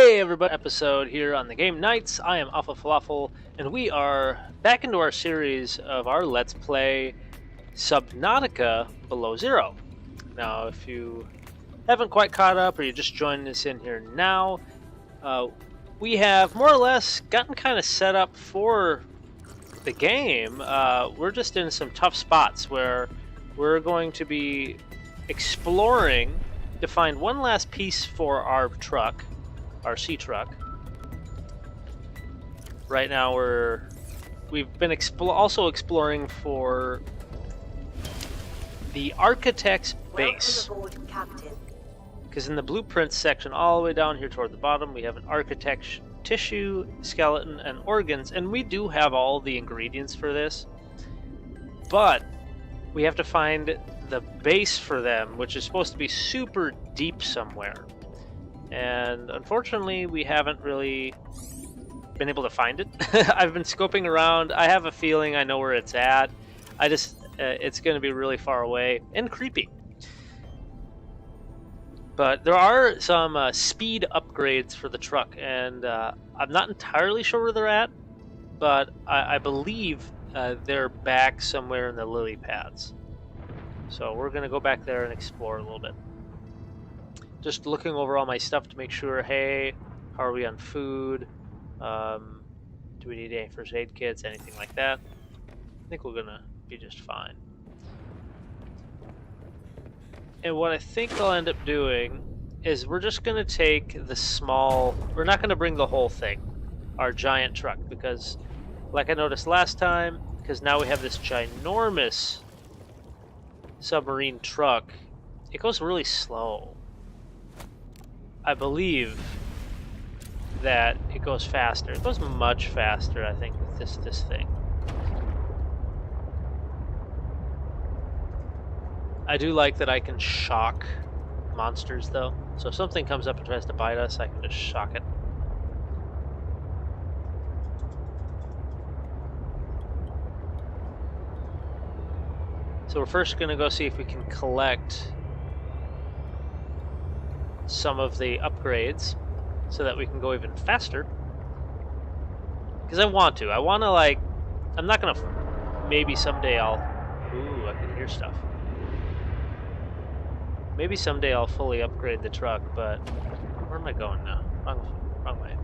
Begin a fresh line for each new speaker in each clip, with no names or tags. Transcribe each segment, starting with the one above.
Hey everybody, episode here on the GameKnights. I am Alpha Falafel, and we are back into our series of our Let's Play Subnautica Below Zero. Now, if you haven't quite caught up or you're just joining us in here now, we have more or less gotten kind of set up for the game. We're just in some tough spots where we're going to be exploring to find one last piece for our truck. Our sea truck. Right now we've been also exploring for the architect's base. Because in the blueprints section all the way down here toward the bottom we have an architect's tissue, skeleton, and organs, and we do have all the ingredients for this. But we have to find the base for them, which is supposed to be super deep somewhere. And unfortunately, we haven't really been able to find it. I've been scoping around. I have a feeling I know where it's at. It's going to be really far away and creepy. But there are some speed upgrades for the truck, and I'm not entirely sure where they're at, but I believe they're back somewhere in the lily pads. So we're going to go back there and explore a little bit. Just looking over all my stuff to make sure, hey, how are we on food? Do we need any first aid kits, anything like that? I think we're gonna be just fine. And what I think I'll end up doing is we're just gonna take the small, we're not gonna bring the whole thing, our giant truck, because like I noticed last time, because now we have this ginormous submarine truck, it goes really slow. I believe that it goes faster. It goes much faster, I think, with this thing. I do like that I can shock monsters, though. So if something comes up and tries to bite us, I can just shock it. So we're first going to go see if we can collect some of the upgrades so that we can go even faster, because I want to like, I'm not gonna, maybe someday I'll, ooh, I can hear stuff. Maybe someday I'll fully upgrade the truck, but where am I going now? Wrong way.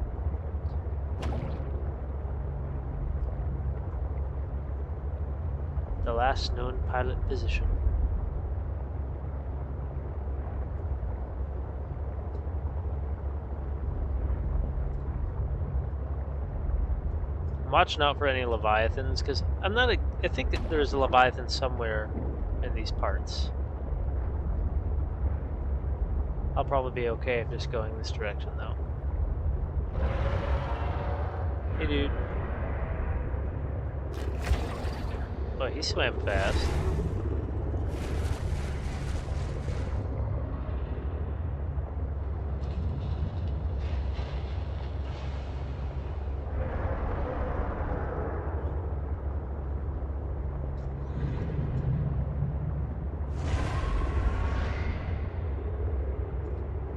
The last known pilot position. I'm watching out for any leviathans, because I think that there's a leviathan somewhere in these parts. I'll probably be okay if just going this direction, though. Hey, dude. Oh, he swam fast.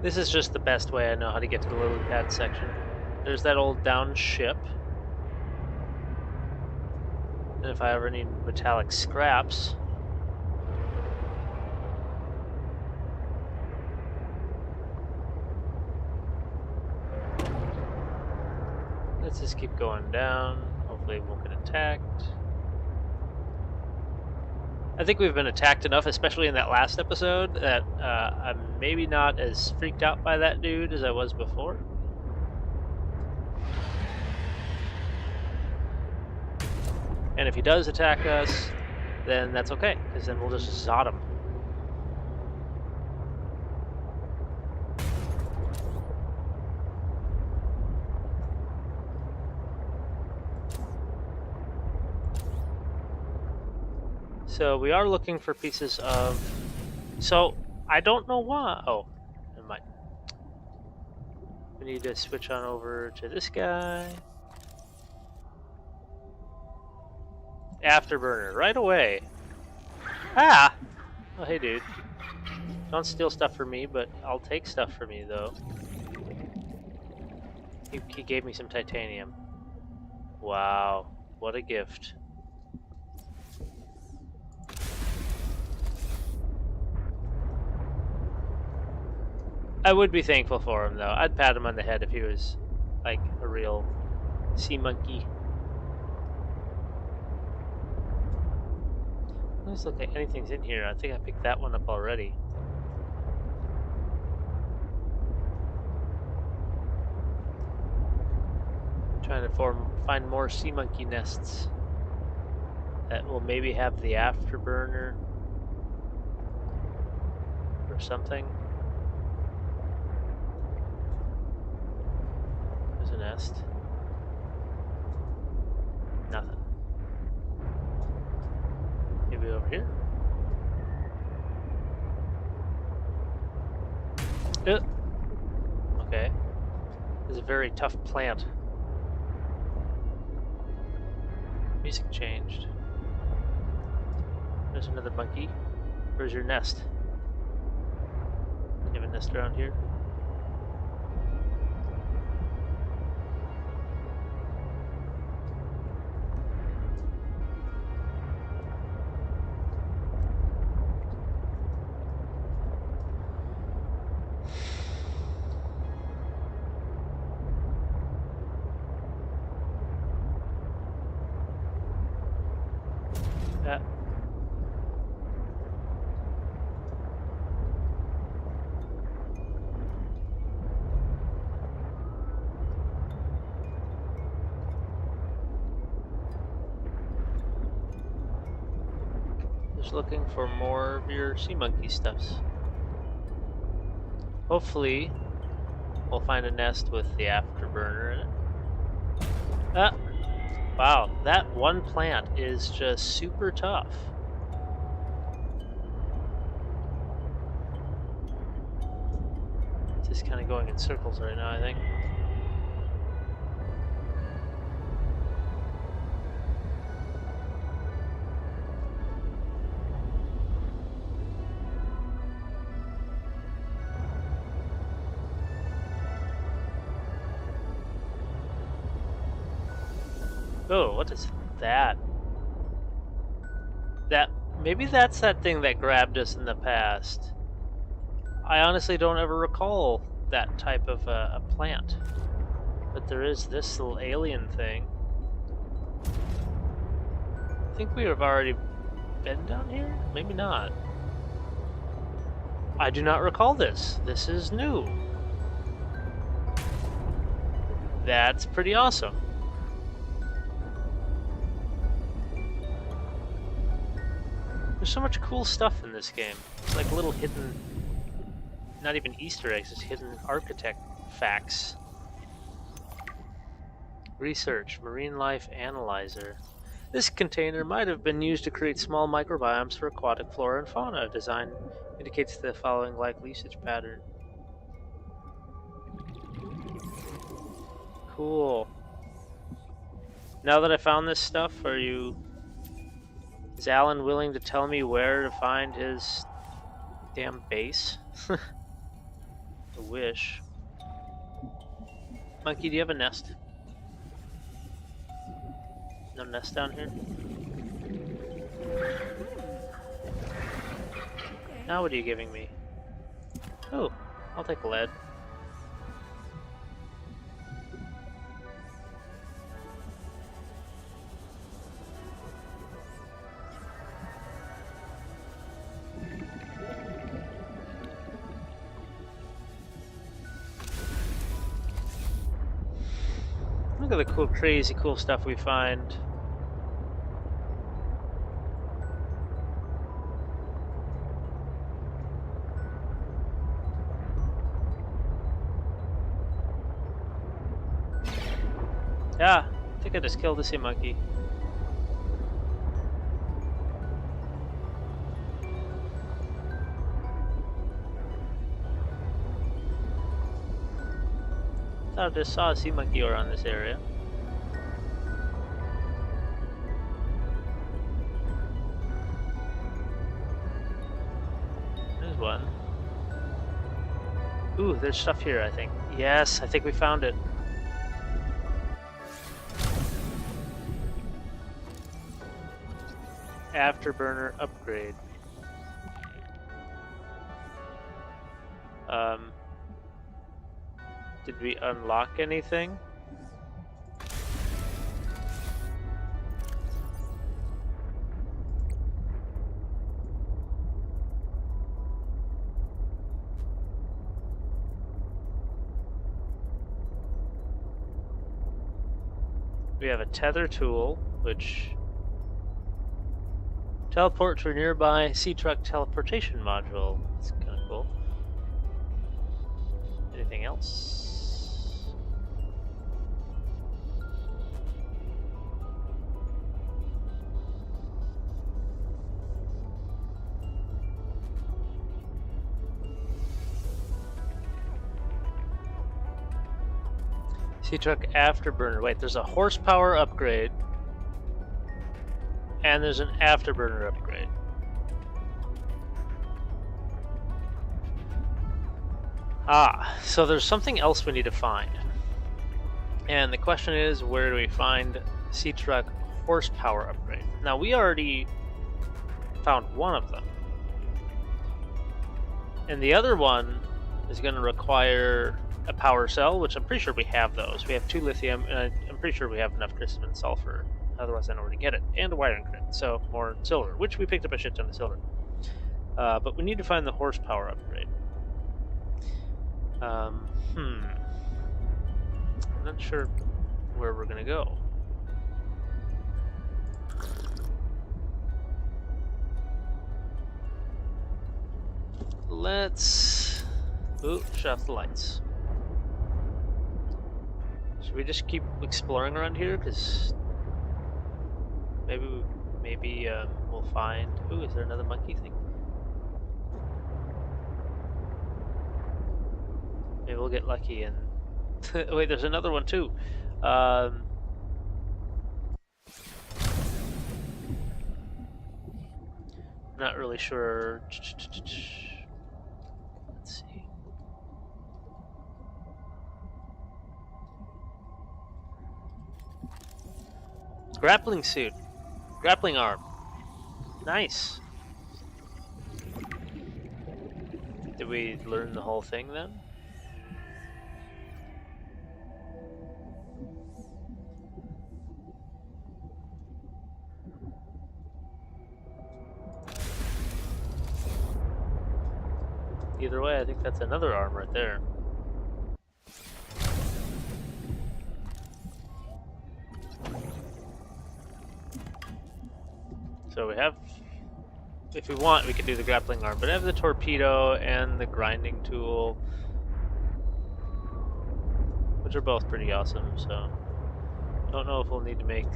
This is just the best way I know how to get to the lily pad section. There's that old down ship. And if I ever need metallic scraps, let's just keep going down. Hopefully we won't get attacked. I think we've been attacked enough, especially in that last episode, that I'm maybe not as freaked out by that dude as I was before. And if he does attack us, then that's okay, because then we'll just zot him. So we are looking for pieces of... So, I don't know why... Oh, never mind. We need to switch on over to this guy. Afterburner, right away. Ah! Oh, hey, dude. Don't steal stuff from me, but I'll take stuff from you, though. He gave me some titanium. Wow, what a gift. I would be thankful for him, though. I'd pat him on the head if he was, like, a real sea monkey. Doesn't look like anything's in here. I think I picked that one up already. Trying to find more sea monkey nests that will maybe have the afterburner or something. There's a nest. Nothing. Maybe over here. Okay. This is a very tough plant. Music changed. There's another monkey. Where's your nest? Do you have a nest around here? Just looking for more of your sea monkey stuffs. Hopefully, we'll find a nest with the afterburner in it. Wow, that one plant is just super tough. It's just kind of going in circles right now, I think. Oh, what is that? Maybe that's that thing that grabbed us in the past. I honestly don't ever recall that type of a plant. But there is this little alien thing. I think we have already been down here? Maybe not. I do not recall this. This is new. That's pretty awesome. There's so much cool stuff in this game. It's like little hidden, not even Easter eggs, just hidden architect facts. Research, marine life analyzer. This container might have been used to create small microbiomes for aquatic flora and fauna. Design indicates the following likely usage pattern. Cool. Now that I found this stuff, is Alan willing to tell me where to find his damn base? I wish. Monkey, do you have a nest? No nest down here? Now what are you giving me? Oh, I'll take lead. Look at the cool, crazy cool stuff we find. Yeah, I think I just killed a sea monkey. I just saw a sea monkey around this area. There's one. Ooh, there's stuff here, I think. Yes, I think we found it. afterburner upgrade. Did we unlock anything? We have a tether tool, which teleport to a nearby sea truck teleportation module. That's kind of cool. Anything else? Sea truck afterburner. Wait, there's a horsepower upgrade. And there's an afterburner upgrade. Ah, so there's something else we need to find. And the question is, where do we find sea truck horsepower upgrade? Now, we already found one of them. And the other one is going to require a power cell, which I'm pretty sure we have those. We have 2 lithium, and I'm pretty sure we have enough crystal and sulfur. Otherwise, I know where to get it. And a wiring grid, so more silver, which we picked up a shit ton of silver. But we need to find the horsepower upgrade. I'm not sure where we're going to go. Let's... Ooh, shut off the lights. Should we just keep exploring around here? Because maybe we'll find... Ooh, is there another monkey thing? Maybe we'll get lucky and... Wait, there's another one too. Not really sure. Let's see. Grappling suit. Grappling arm. Nice. Did we learn the whole thing then? Either way, I think that's another arm right there. So we have, if we want, we can do the grappling arm, but I have the torpedo and the grinding tool, which are both pretty awesome, so I don't know if we'll need to make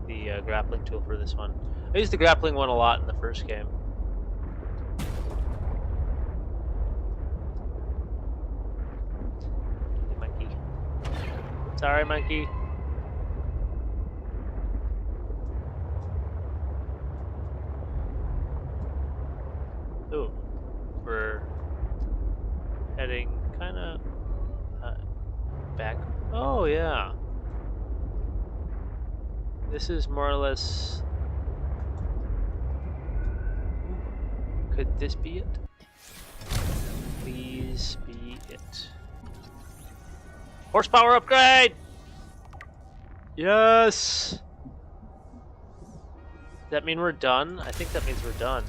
the grappling tool for this one. I used the grappling one a lot in the first game. Hey, monkey. Sorry, monkey. Ooh, we're heading kind of back. Oh, yeah. This is more or less... Could this be it? Please be it. Horsepower upgrade! Yes! Does that mean we're done? I think that means we're done.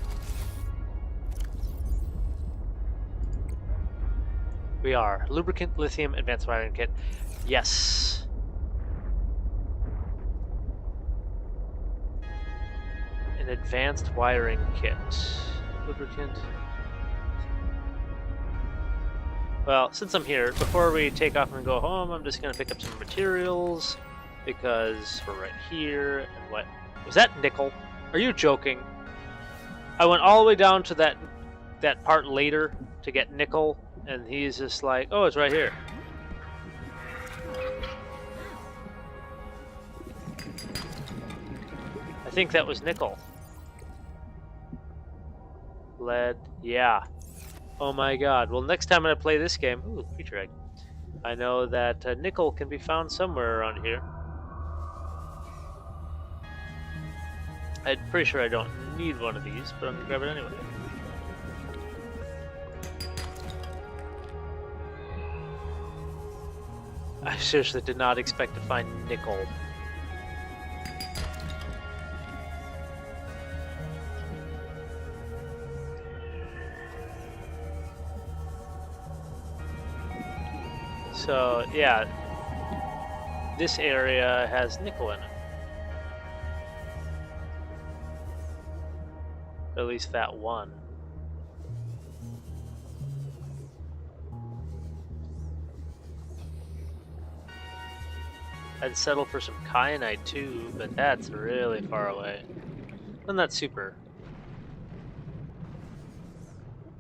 We are. Lubricant, lithium, advanced wiring kit. Yes. An advanced wiring kit. Lubricant. Well, since I'm here, before we take off and go home, I'm just going to pick up some materials because we're right here. And what? Was that nickel? Are you joking? I went all the way down to that part later to get nickel. And he's just like, oh, it's right here. I think that was nickel. Lead, yeah. Oh my god. Well, next time I play this game, ooh, creature egg. I know that nickel can be found somewhere around here. I'm pretty sure I don't need one of these, but I'm gonna grab it anyway. I seriously did not expect to find nickel. So, yeah, this area has nickel in it. At least that one. I'd settle for some kyanite too, but that's really far away. And that's super.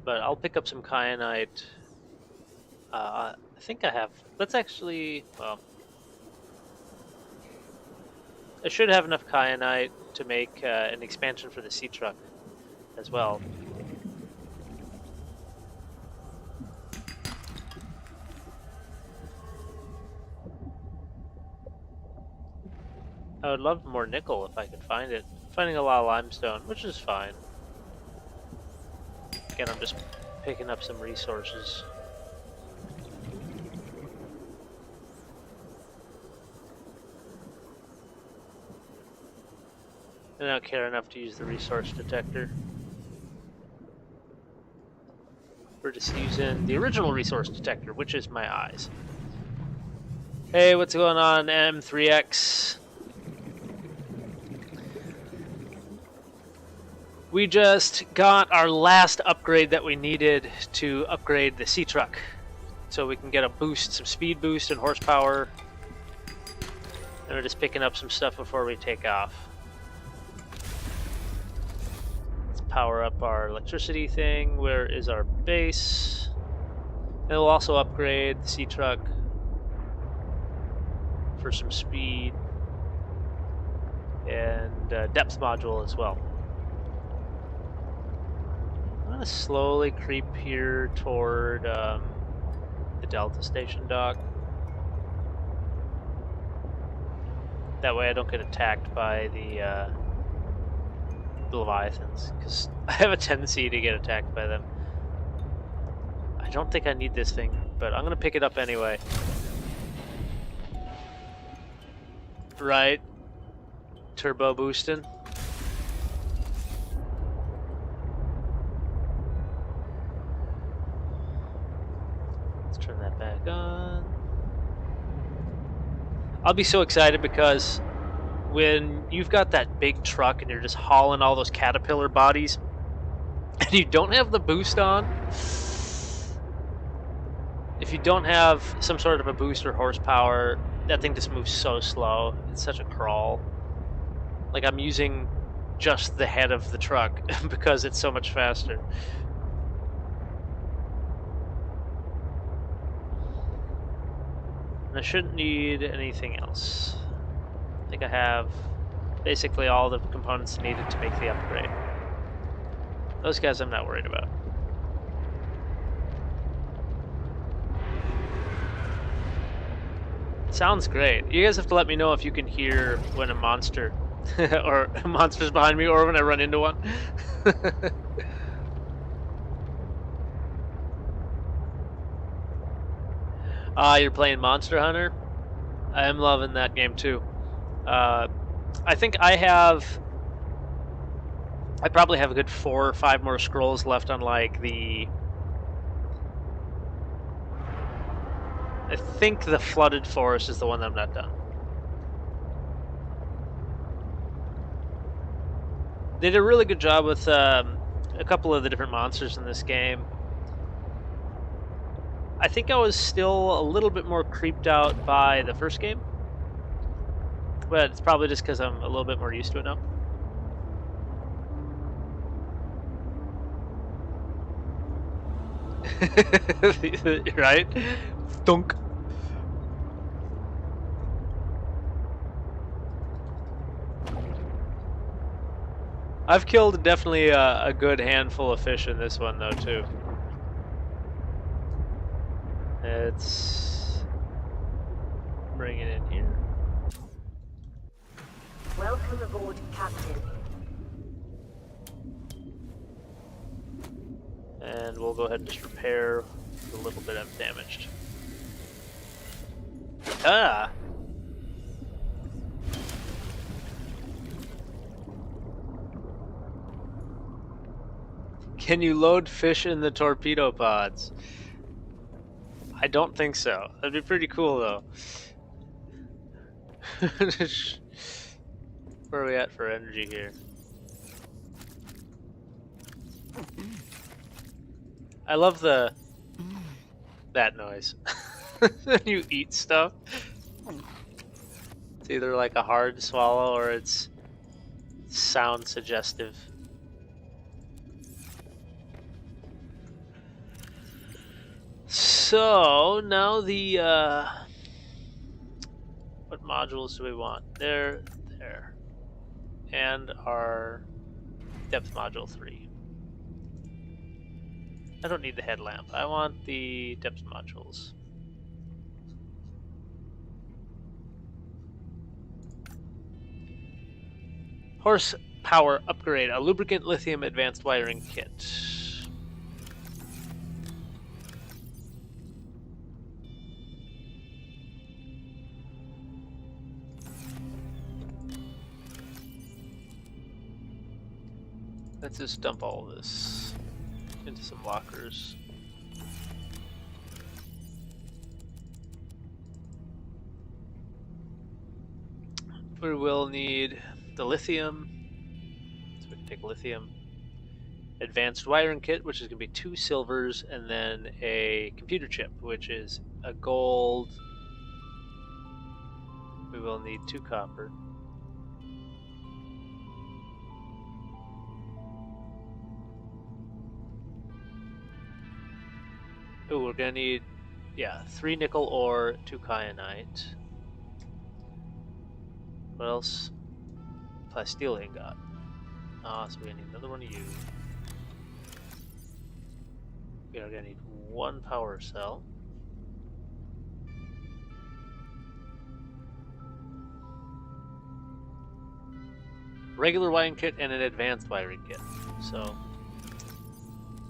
But I'll pick up some kyanite. I think I have. Let's actually. Well, I should have enough kyanite to make an expansion for the sea truck as well. I would love more nickel if I could find it. I'm finding a lot of limestone, which is fine. Again, I'm just picking up some resources. I don't care enough to use the resource detector. We're just using the original resource detector, which is my eyes. Hey, what's going on, M3X? We just got our last upgrade that we needed to upgrade the sea truck. So we can get a boost, some speed boost and horsepower. And we're just picking up some stuff before we take off. Let's power up our electricity thing. Where is our base? And we'll also upgrade the sea truck for some speed and depth module as well. I'm gonna slowly creep here toward the Delta Station dock. That way I don't get attacked by the Leviathans, because I have a tendency to get attacked by them. I don't think I need this thing, but I'm gonna pick it up anyway. Right? Turbo boosting. Turn that back on. I'll be so excited because when you've got that big truck and you're just hauling all those caterpillar bodies and you don't have the boost on, if you don't have some sort of a boost or horsepower, that thing just moves so slow. It's such a crawl. Like, I'm using just the head of the truck because it's so much faster. I shouldn't need anything else. I think I have basically all the components needed to make the upgrade. Those guys I'm not worried about. Sounds great. You guys have to let me know if you can hear when a monster or a monster's behind me or when I run into one. You're playing Monster Hunter? I am loving that game too. I think I probably have a good 4 or 5 more scrolls left on like the... I think the Flooded Forest is the one that I'm not done. They did a really good job with a couple of the different monsters in this game. I think I was still a little bit more creeped out by the first game, but it's probably just because I'm a little bit more used to it now. Right? Thunk. I've killed definitely a good handful of fish in this one though too. Let's bring it in here.
Welcome aboard, Captain.
And we'll go ahead and just repair the little bit I've damaged. Ah! Can you load fish in the torpedo pods? I don't think so. That'd be pretty cool though. Where are we at for energy here? I love that noise. You eat stuff. It's either like a hard swallow or it's sound suggestive. So now the what modules do we want? There, and our depth module 3. I don't need the headlamp. I want the depth modules. Horsepower upgrade, a lubricant lithium advanced wiring kit. Let's just dump all of this into some lockers. We will need the lithium, so we can take lithium. Advanced wiring kit, which is going to be 2 silvers, and then a computer chip, which is a gold. We will need 2 copper. Oh, we're going to need, 3 nickel ore, 2 kyanite. What else? Plasteel ingot. So we need another one of you. We are going to need 1 power cell. Regular wiring kit and an advanced wiring kit. So,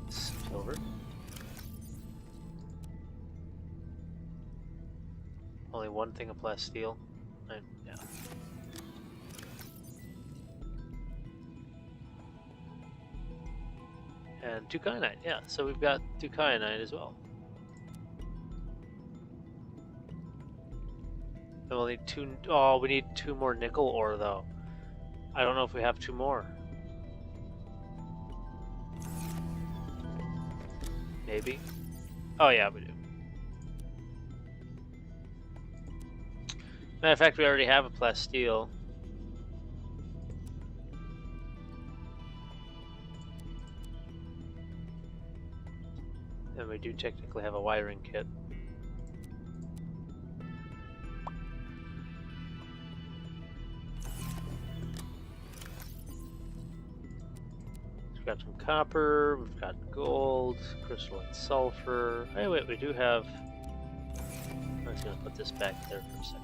silver. Only 1 thing of plasteel. Yeah. And 2 kyanite, yeah. So we've got 2 kyanite as well. And we'll need 2. Oh, we need 2 more nickel ore though. I don't know if we have 2 more. Maybe. Oh yeah, we do. Matter of fact, we already have a plasteel. And we do technically have a wiring kit. We've got some copper, we've got gold, crystalline sulfur. Hey, wait, we do have... I'm just going to put this back there for a second.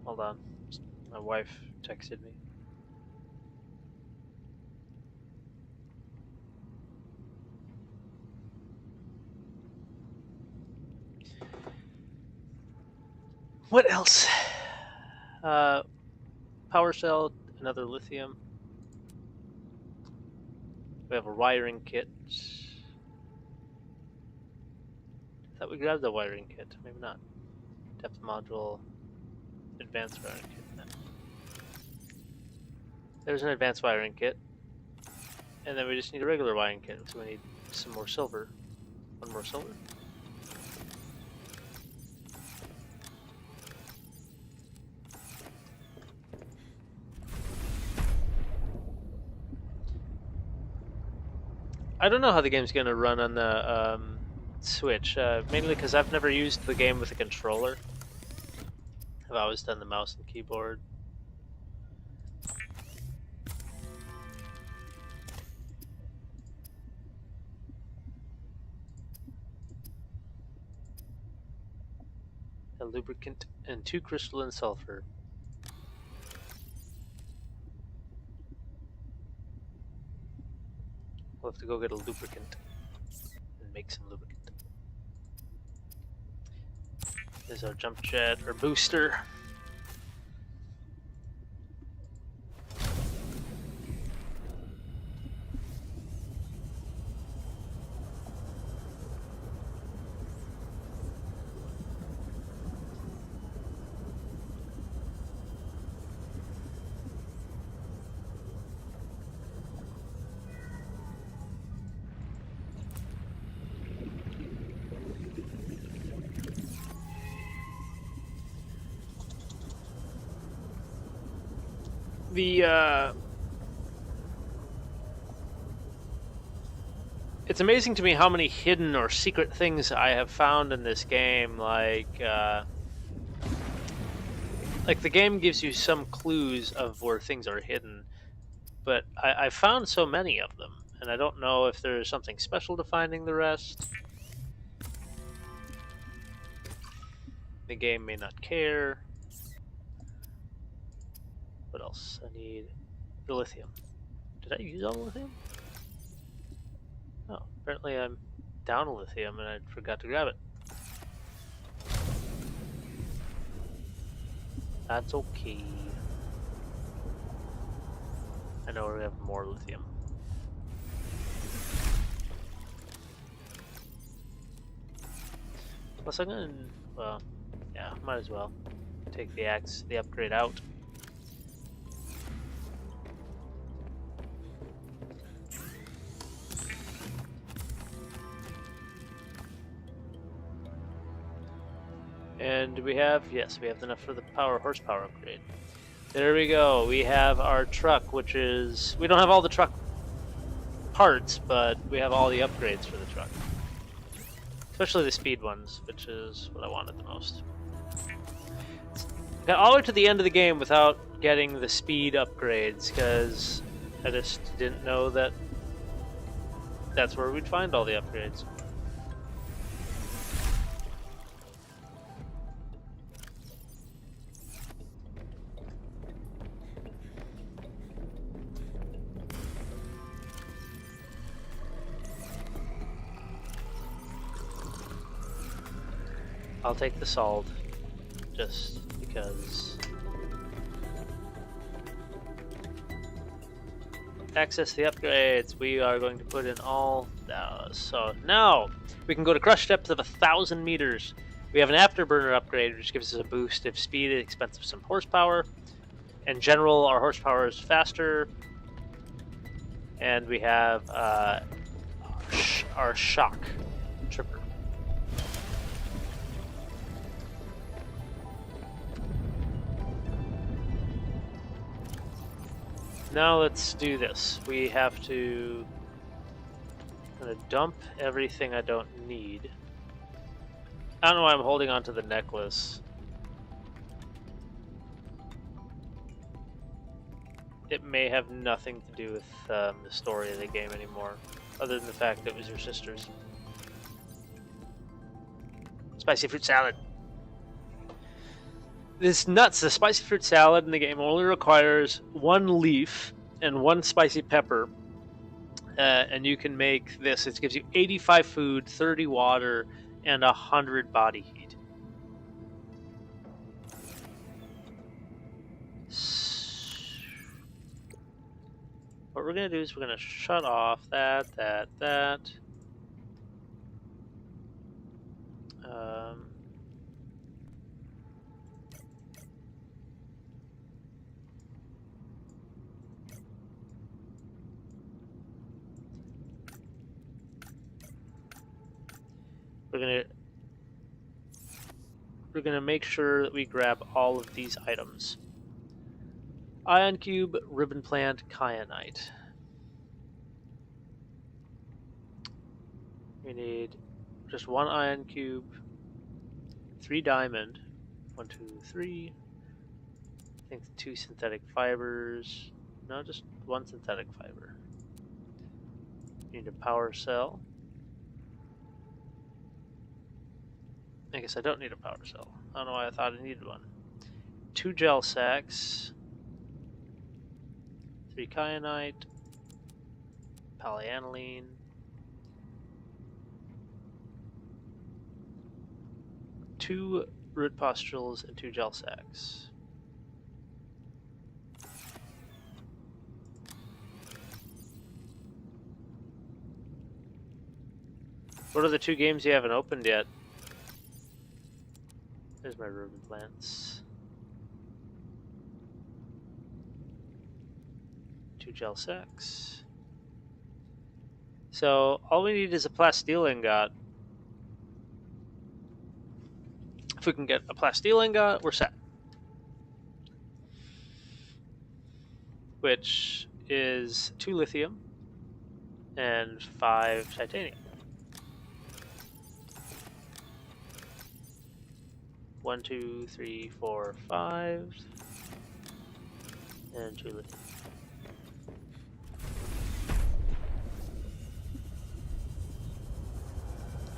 Hold on. My wife texted me. What else? Power cell, another lithium. We have a wiring kit. I thought we grabbed the wiring kit. Maybe not. Depth module, advanced wiring kit. No. There's an advanced wiring kit. And then we just need a regular wiring kit. So we need some more silver. 1 more silver. I don't know how the game's going to run on the Switch, mainly because I've never used the game with a controller. I've always done the mouse and keyboard. lubricant, and 2 crystalline sulfur. We'll have to go get a lubricant and make some lubricant. There's our jump jet, or booster. It's amazing to me how many hidden or secret things I have found in this game. Like the game gives you some clues of where things are hidden, but I found so many of them, and I don't know if there's something special to finding the rest. The game may not care. What else? I need the lithium. Did I use all the lithium? Oh, apparently I'm down a lithium and I forgot to grab it. That's okay. I know we have more lithium. Plus I'm gonna, well, yeah, might as well take the upgrade out. And we have, yes, we have enough for the horsepower upgrade. There we go. We have our truck, which is, we don't have all the truck parts, but we have all the upgrades for the truck. Especially the speed ones, which is what I wanted the most. Got all the way to the end of the game without getting the speed upgrades, because I just didn't know that that's where we'd find all the upgrades. I'll take the salt, just because. Access the upgrades. We are going to put in all those. So now we can go to crush depth of 1,000 meters. We have an afterburner upgrade, which gives us a boost of speed at the expense of some horsepower. In general, our horsepower is faster. And we have our shock tripper. Now let's do this. We have to dump everything I don't need. I don't know why I'm holding on to the necklace. It may have nothing to do with the story of the game anymore, other than the fact that it was your sister's. Spicy fruit salad. This nuts. The spicy fruit salad in the game only requires 1 leaf and 1 spicy pepper, and you can make this. It gives you 85 food, 30 water, and 100 body heat. What we're gonna do is we're gonna shut off that. We're gonna make sure that we grab all of these items. Ion cube, ribbon plant, kyanite. We need just 1 ion cube, 3 diamond, 1, 2, 3. I think 2 synthetic fibers. No, just 1 synthetic fiber. We need a power cell. I guess I don't need a power cell. I don't know why I thought I needed one. 2 gel sacks. 3 kyanite. Polyaniline. 2 root pustules and 2 gel sacks. What are the 2 games you haven't opened yet? There's my ruby plants. 2 gel sacks. So all we need is a plasteel ingot. If we can get a plasteel ingot, we're set. Which is 2 lithium and 5 titanium. 1, 2, 3, 4, 5, and 2 lithium.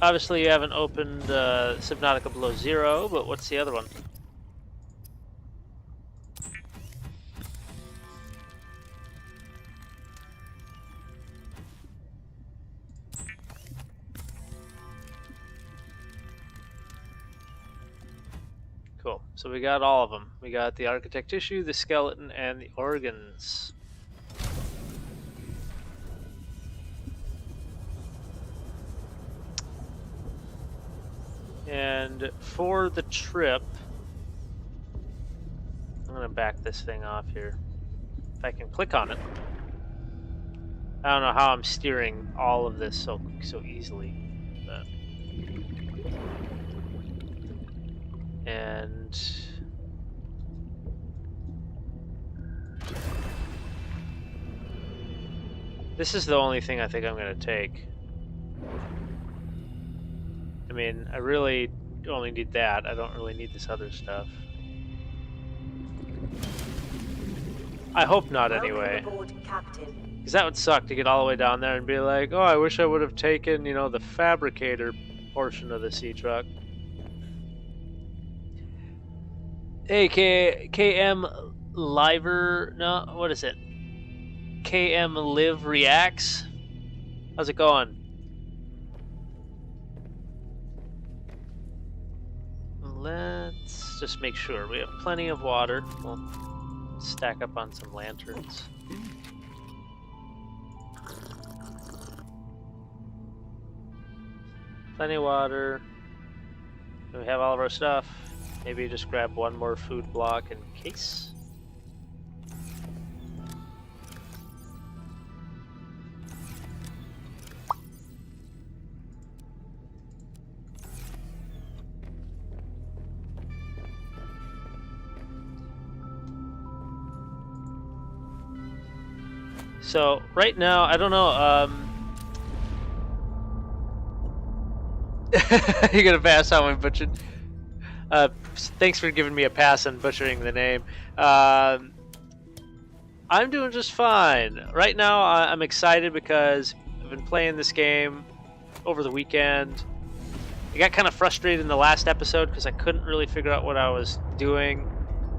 Obviously, you haven't opened Subnautica Below Zero, but what's the other one? Cool. So we got all of them. We got the architect tissue, the skeleton, and the organs. And for the trip, I'm gonna back this thing off here. If I can click on it. I don't know how I'm steering all of this so easily. But... And this is the only thing I think I'm gonna take. I mean, I really only need that. I don't really need this other stuff. I hope not, anyway. Because that would suck to get all the way down there and be like, oh, I wish I would have taken, you know, the fabricator portion of the sea truck. Hey, KM Liver, no, what is it? KM Live Reacts? How's it going? Let's just make sure we have plenty of water. We'll stack up on some lanterns. Plenty of water. We have all of our stuff. Maybe just grab one more food block in case. So right now, I don't know. You're gonna pass on when butchered. Thanks for giving me a pass on butchering the name. I'm doing just fine. Right now, I'm excited because I've been playing this game over the weekend. I got kind of frustrated in the last episode because I couldn't really figure out what I was doing.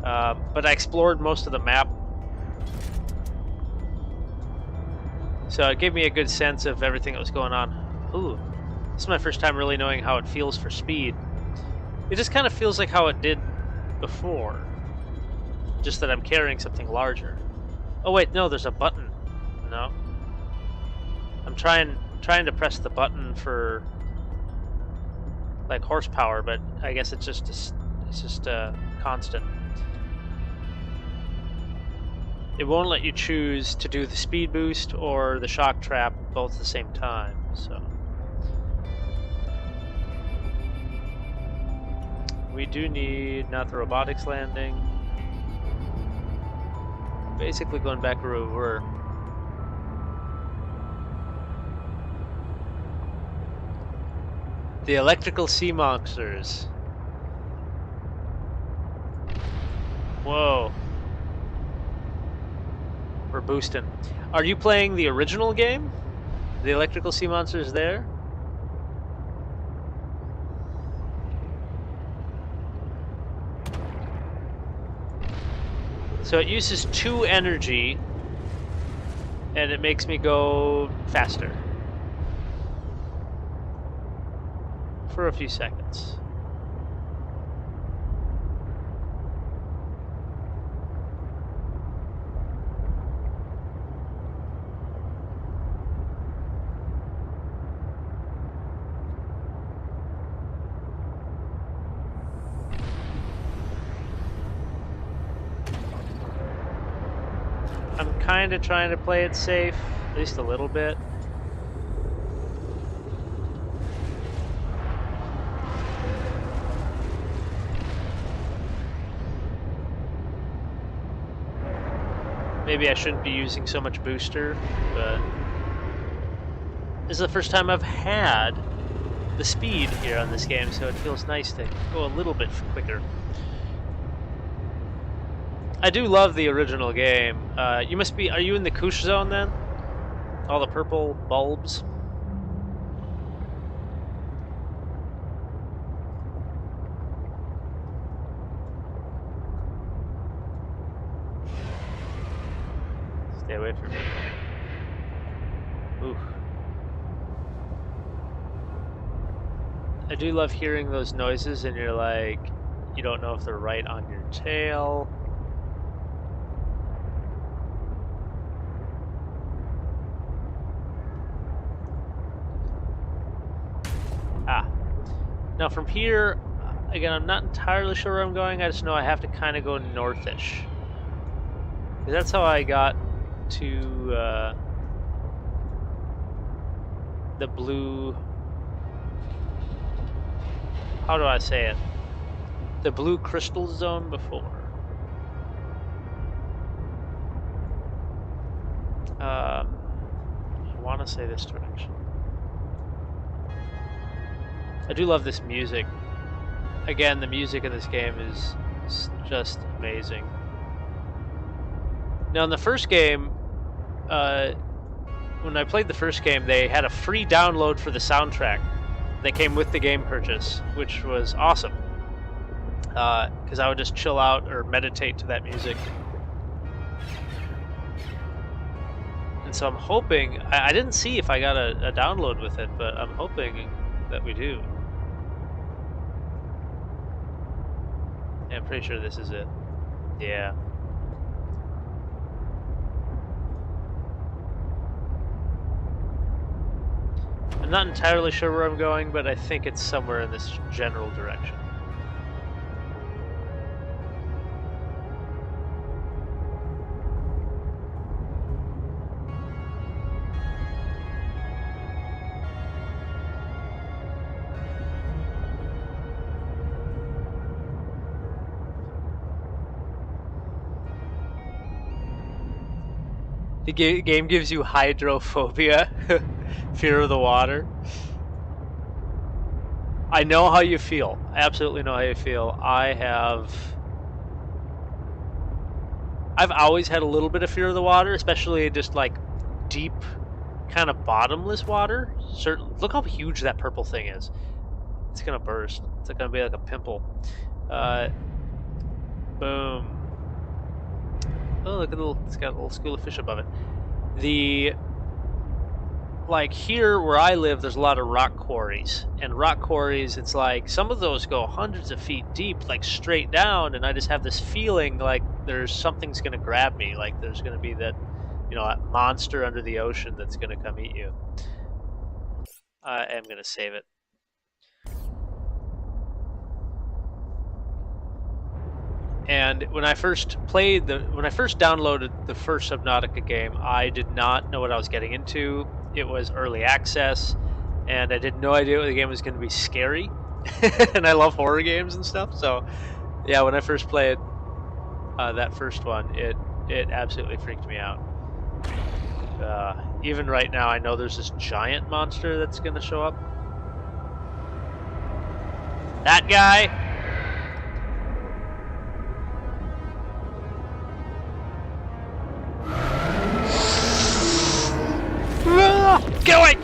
But I explored most of the map. So it gave me a good sense of everything that was going on. Ooh, this is my first time really knowing how it feels for speed. It just kind of feels like how it did before. Just that I'm carrying something larger. Oh wait, no, there's a button. No. I'm trying to press the button for like horsepower, but I guess it's just constant. It won't let you choose to do the speed boost or the shock trap both at the same time, so. We do need not the robotics landing. Basically going back where we were. The electrical sea monsters. Whoa. We're boosting. Are you playing the original game? The electrical sea monsters there? So it uses 2 energy, and it makes me go faster for a few seconds. I'm kind of trying to play it safe, at least a little bit. Maybe I shouldn't be using so much booster, but this is the first time I've had the speed here on this game, so it feels nice to go a little bit quicker. I do love the original game. Are you in the Kush zone then? All the purple bulbs? Stay away from me. Ooh. I do love hearing those noises and you're like, you don't know if they're right on your tail. Now from here, again, I'm not entirely sure where I'm going. I just know I have to kind of go northish. That's how I got to the blue... How do I say it? The blue crystal zone before. I want to say this direction. I do love this music. Again, the music in this game is just amazing. Now, in the first game, when I played the first game, they had a free download for the soundtrack that came with the game purchase, which was awesome. Because I would just chill out or meditate to that music. And so I'm hoping... I didn't see if I got a download with it, but I'm hoping that we do. Yeah, I'm pretty sure this is it. Yeah. I'm not entirely sure where I'm going, but I think it's somewhere in this general direction. The game gives you hydrophobia, fear of the water. I know how you feel. I absolutely know how you feel. I've always had a little bit of fear of the water, especially just like deep, kind of bottomless water. Look how huge that purple thing is. It's gonna burst. It's gonna be like a pimple. Boom. Oh, look at it's got a little school of fish above it. Like here where I live, there's a lot of rock quarries. And rock quarries, it's like some of those go hundreds of feet deep, like straight down, and I just have this feeling like something's gonna grab me, like there's gonna be that, that monster under the ocean that's gonna come eat you. I am gonna save it. And when I first downloaded the first Subnautica game, I did not know what I was getting into. It was early access, and I had no idea what the game was going to be scary. And I love horror games and stuff, so yeah, when I first played that first one, it absolutely freaked me out. Even right now, I know there's this giant monster that's going to show up. That guy! Get away!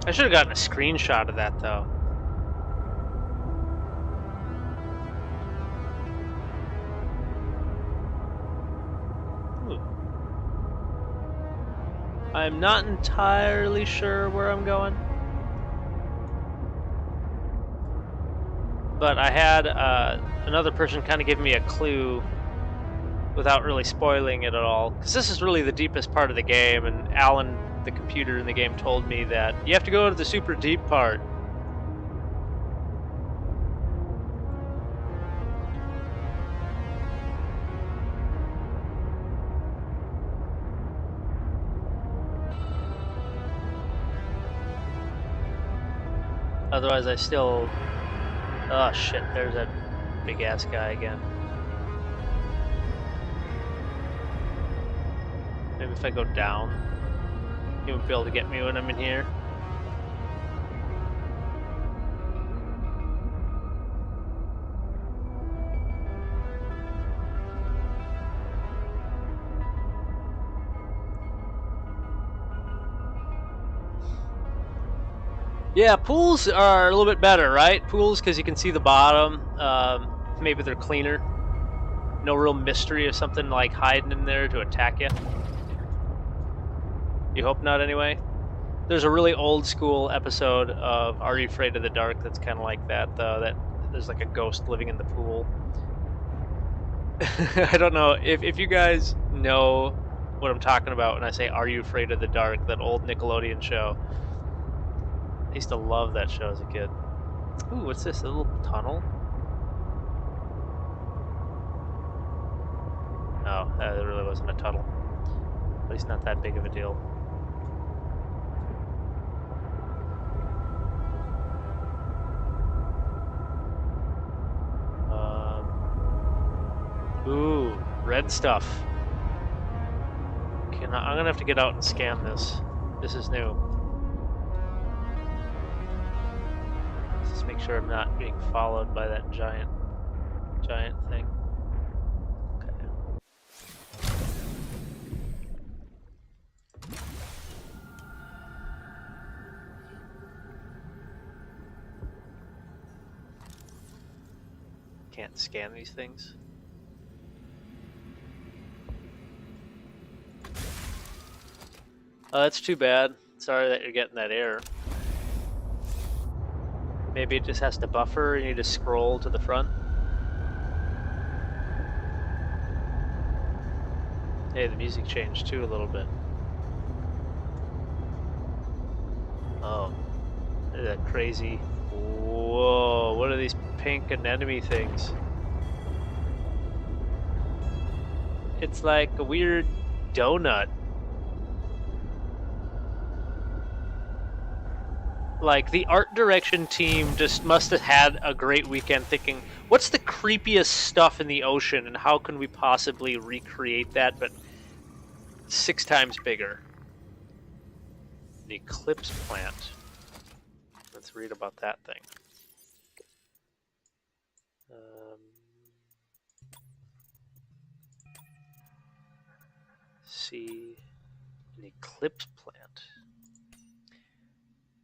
I should have gotten a screenshot of that, though. I'm not entirely sure where I'm going. But I had another person kind of give me a clue without really spoiling it at all. Because this is really the deepest part of the game, and Alan, the computer in the game, told me that you have to go to the super deep part. Otherwise, I still... Oh shit, there's that big ass guy again. Maybe if I go down, he won't be able to get me when I'm in here. Yeah, pools are a little bit better, right? Pools, because you can see the bottom. Maybe they're cleaner. No real mystery of something like hiding in there to attack you. You hope not, anyway. There's a really old school episode of Are You Afraid of the Dark that's kind of like that, though. That there's like a ghost living in the pool. I don't know if you guys know what I'm talking about when I say Are You Afraid of the Dark, that old Nickelodeon show. I used to love that show as a kid. Ooh, what's this? A little tunnel? No, that really wasn't a tunnel. At least not that big of a deal. Ooh, red stuff. Okay, now I'm gonna have to get out and scan this. This is new. Let's just make sure I'm not being followed by that giant thing. Okay. Can't scan these things. Oh, that's too bad. Sorry that you're getting that error. Maybe it just has to buffer and you just scroll to the front. Hey, the music changed too a little bit. Oh, look at that crazy. Whoa, what are these pink anemone things? It's like a weird donut. Like, the art direction team just must have had a great weekend thinking, what's the creepiest stuff in the ocean and how can we possibly recreate that, but 6 times bigger? The eclipse plant. Let's read about that thing. See, an eclipse plant.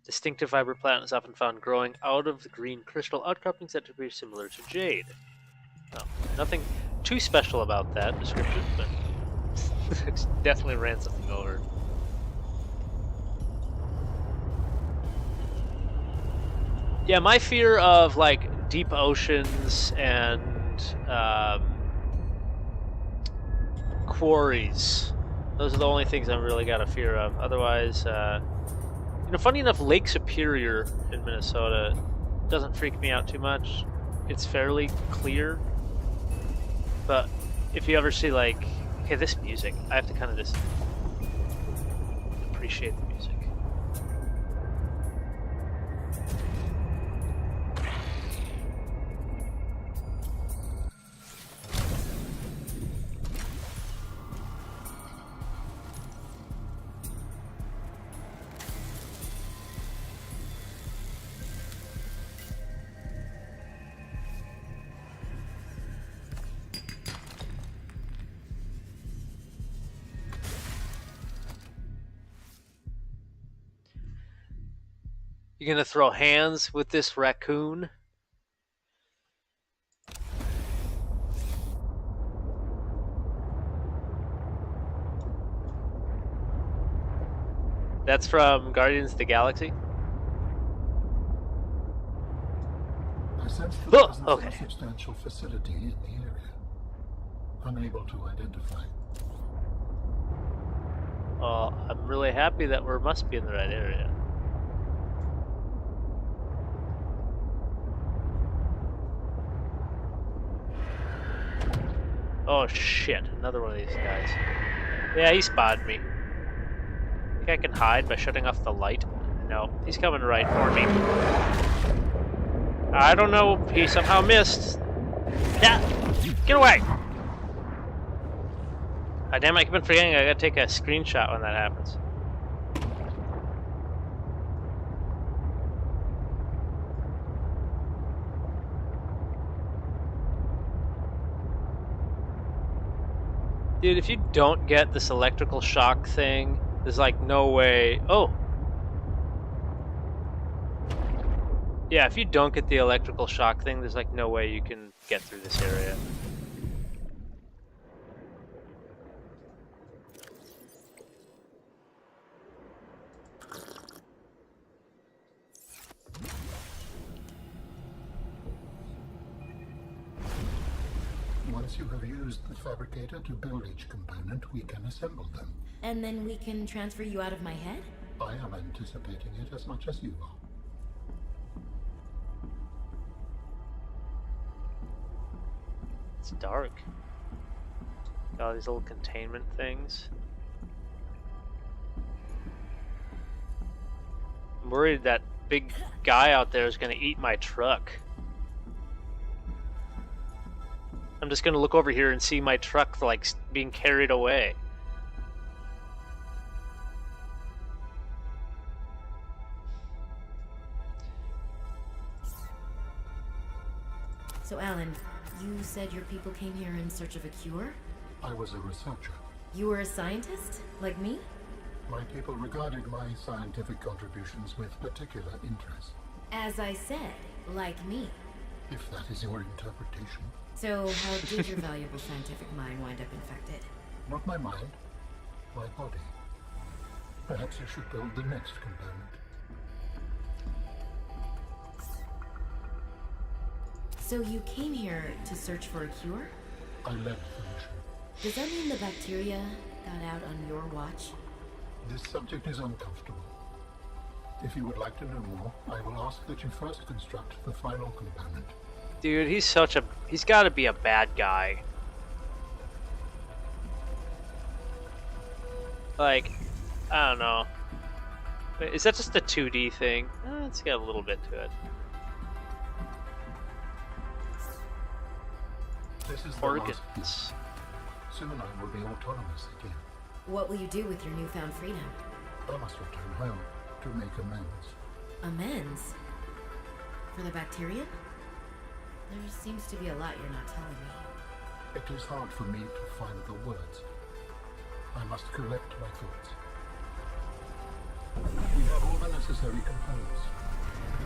Distinctive fiber plant is often found growing out of the green crystal outcroppings that appear similar to jade. Oh, nothing too special about that description, but definitely ran something over. Yeah, my fear of like deep oceans and quarries. Those are the only things I've really got a fear of. Otherwise, you know, funny enough, Lake Superior in Minnesota doesn't freak me out too much. It's fairly clear. But if you ever see like, okay, this music, I have to kind of just appreciate the music. You gonna throw hands with this raccoon? That's from Guardians of the Galaxy.
I sense the presence
Okay.
of a substantial facility in the area. Unable to identify.
Well, I'm really happy that we must be in the right area. Oh shit, another one of these guys. Yeah, he spotted me. Think I can hide by shutting off the light? No, he's coming right for me. I don't know, he somehow missed. Yeah, get away! Ah, damn it, I keep on forgetting I gotta take a screenshot when that happens. Dude, if you don't get this electrical shock thing, there's like no way. Oh! Yeah, if you don't get the electrical shock thing, there's like no way you can get through this area.
Once you have used the fabricator to build each component, we can assemble them.
And then we can transfer you out of my head?
I am anticipating it as much as you are.
It's dark. Got all these little containment things. I'm worried that big guy out there is gonna eat my truck. I'm just gonna look over here and see my truck like being carried away.
So, Alan, you said your people came here in search of a cure?
I was a researcher.
You were a scientist? Like me?
My people regarded my scientific contributions with particular interest.
As I said, like me.
If that is your interpretation.
So, how did your valuable scientific mind wind up infected?
Not my mind, my body. Perhaps you should build the next component.
So you came here to search for a cure?
I led the mission.
Does that mean the bacteria got out on your watch?
This subject is uncomfortable. If you would like to know more, I will ask that you first construct the final component.
Dude, he's gotta be a bad guy. Like, I don't know. Is that just a 2D thing? It's got a little bit to it.
This is the last piece.
Organs.
Soon I will be autonomous again.
What will you do with your newfound freedom?
I must return home to make amends.
Amends? For the bacterium? There seems to be a lot you're not telling me.
It is hard for me to find the words. I must collect my thoughts. We have all the necessary components.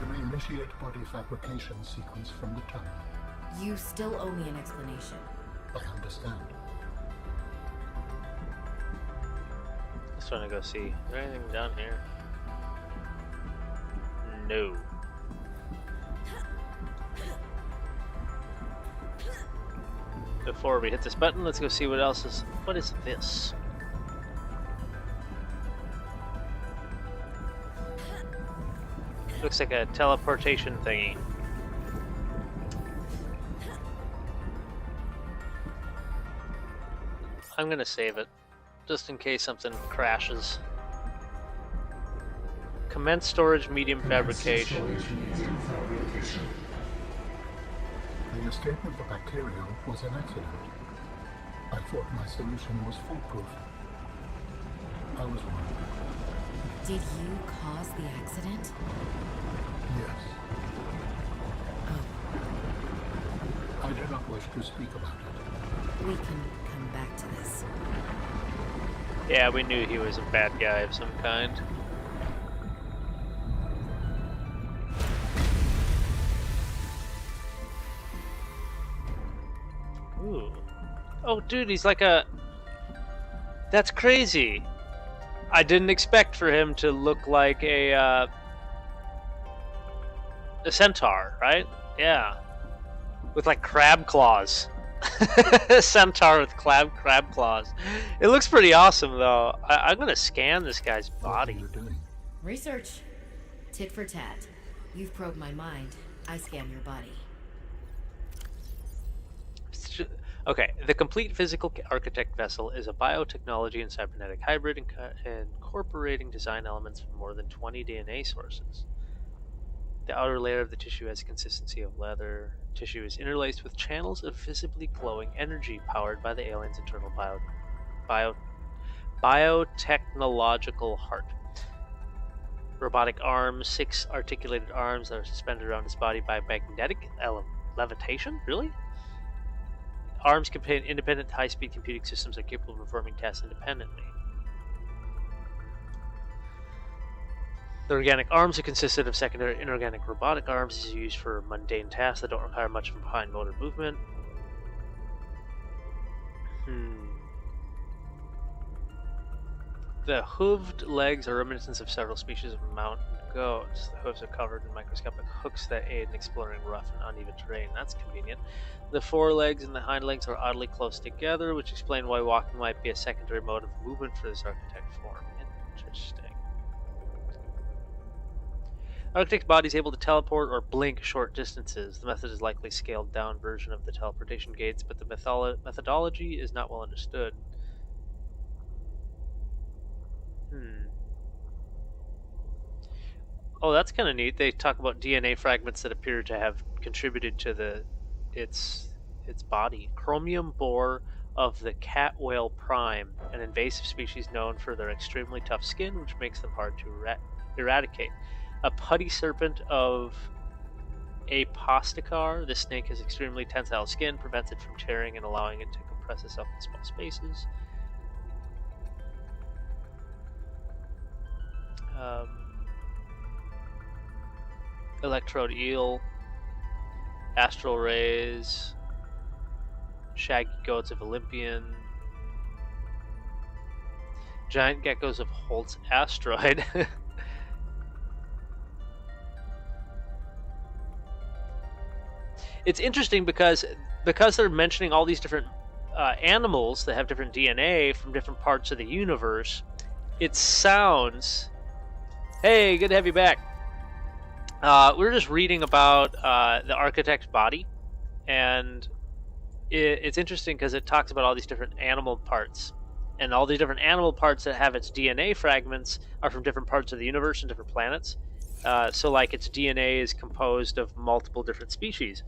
We may initiate body fabrication sequence from the tunnel.
You still owe me an explanation.
I understand.
Just want to go see. Is there anything down here? No. Before we hit this button, let's go see what else is. What is this? Looks like a teleportation thingy. I'm gonna save it, just in case something crashes. Commence storage medium fabrication.
The escape of the bacterium was an accident. I thought my solution was foolproof. I was wrong.
Did you cause the accident?
Yes.
Oh,
I do not wish to speak about it.
we can come back to this.
Yeah, we knew he was a bad guy of some kind. Ooh. Oh, dude, he's like a... That's crazy. I didn't expect for him to look like a centaur, right? Yeah, with like crab claws. Centaur with crab claws. It looks pretty awesome, though. I'm gonna scan this guy's
What are
body.
you doing?
Research. Tit for tat. You've probed my mind. I scan your body.
Okay, the complete physical architect vessel is a biotechnology and cybernetic hybrid incorporating design elements from more than 20 DNA sources. The outer layer of the tissue has consistency of leather. Tissue is interlaced with channels of visibly glowing energy powered by the alien's internal biotechnological heart. Robotic arms, 6 articulated arms that are suspended around his body by magnetic levitation? Really? Arms contain independent high-speed computing systems that are capable of performing tasks independently. The organic arms are consisted of secondary inorganic robotic arms. These are used for mundane tasks that don't require much from behind motor movement. The hooved legs are reminiscent of several species of mountain goats. The hooves are covered in microscopic hooks that aid in exploring rough and uneven terrain. That's convenient. The forelegs and the hind legs are oddly close together, which explain why walking might be a secondary mode of movement for this architect form. Interesting. Architect's body is able to teleport or blink short distances. The method is likely a scaled down version of the teleportation gates, but the methodology is not well understood. Oh, that's kind of neat. They talk about DNA fragments that appear to have contributed to its body. Chromium boar of the cat whale prime, an invasive species known for their extremely tough skin, which makes them hard to eradicate. A putty serpent of Aposticar. This snake has extremely tensile skin, prevents it from tearing and allowing it to compress itself in small spaces. Electrode eel, astral rays, shaggy goats of Olympian, giant geckos of Holt's asteroid. It's interesting because they're mentioning all these different animals that have different DNA from different parts of the universe. It sounds... Hey, good to have you back. We were just reading about the architect's body, and it's interesting because it talks about all these different animal parts, and all these different animal parts that have its DNA fragments are from different parts of the universe and different planets. So, like, its DNA is composed of multiple different species.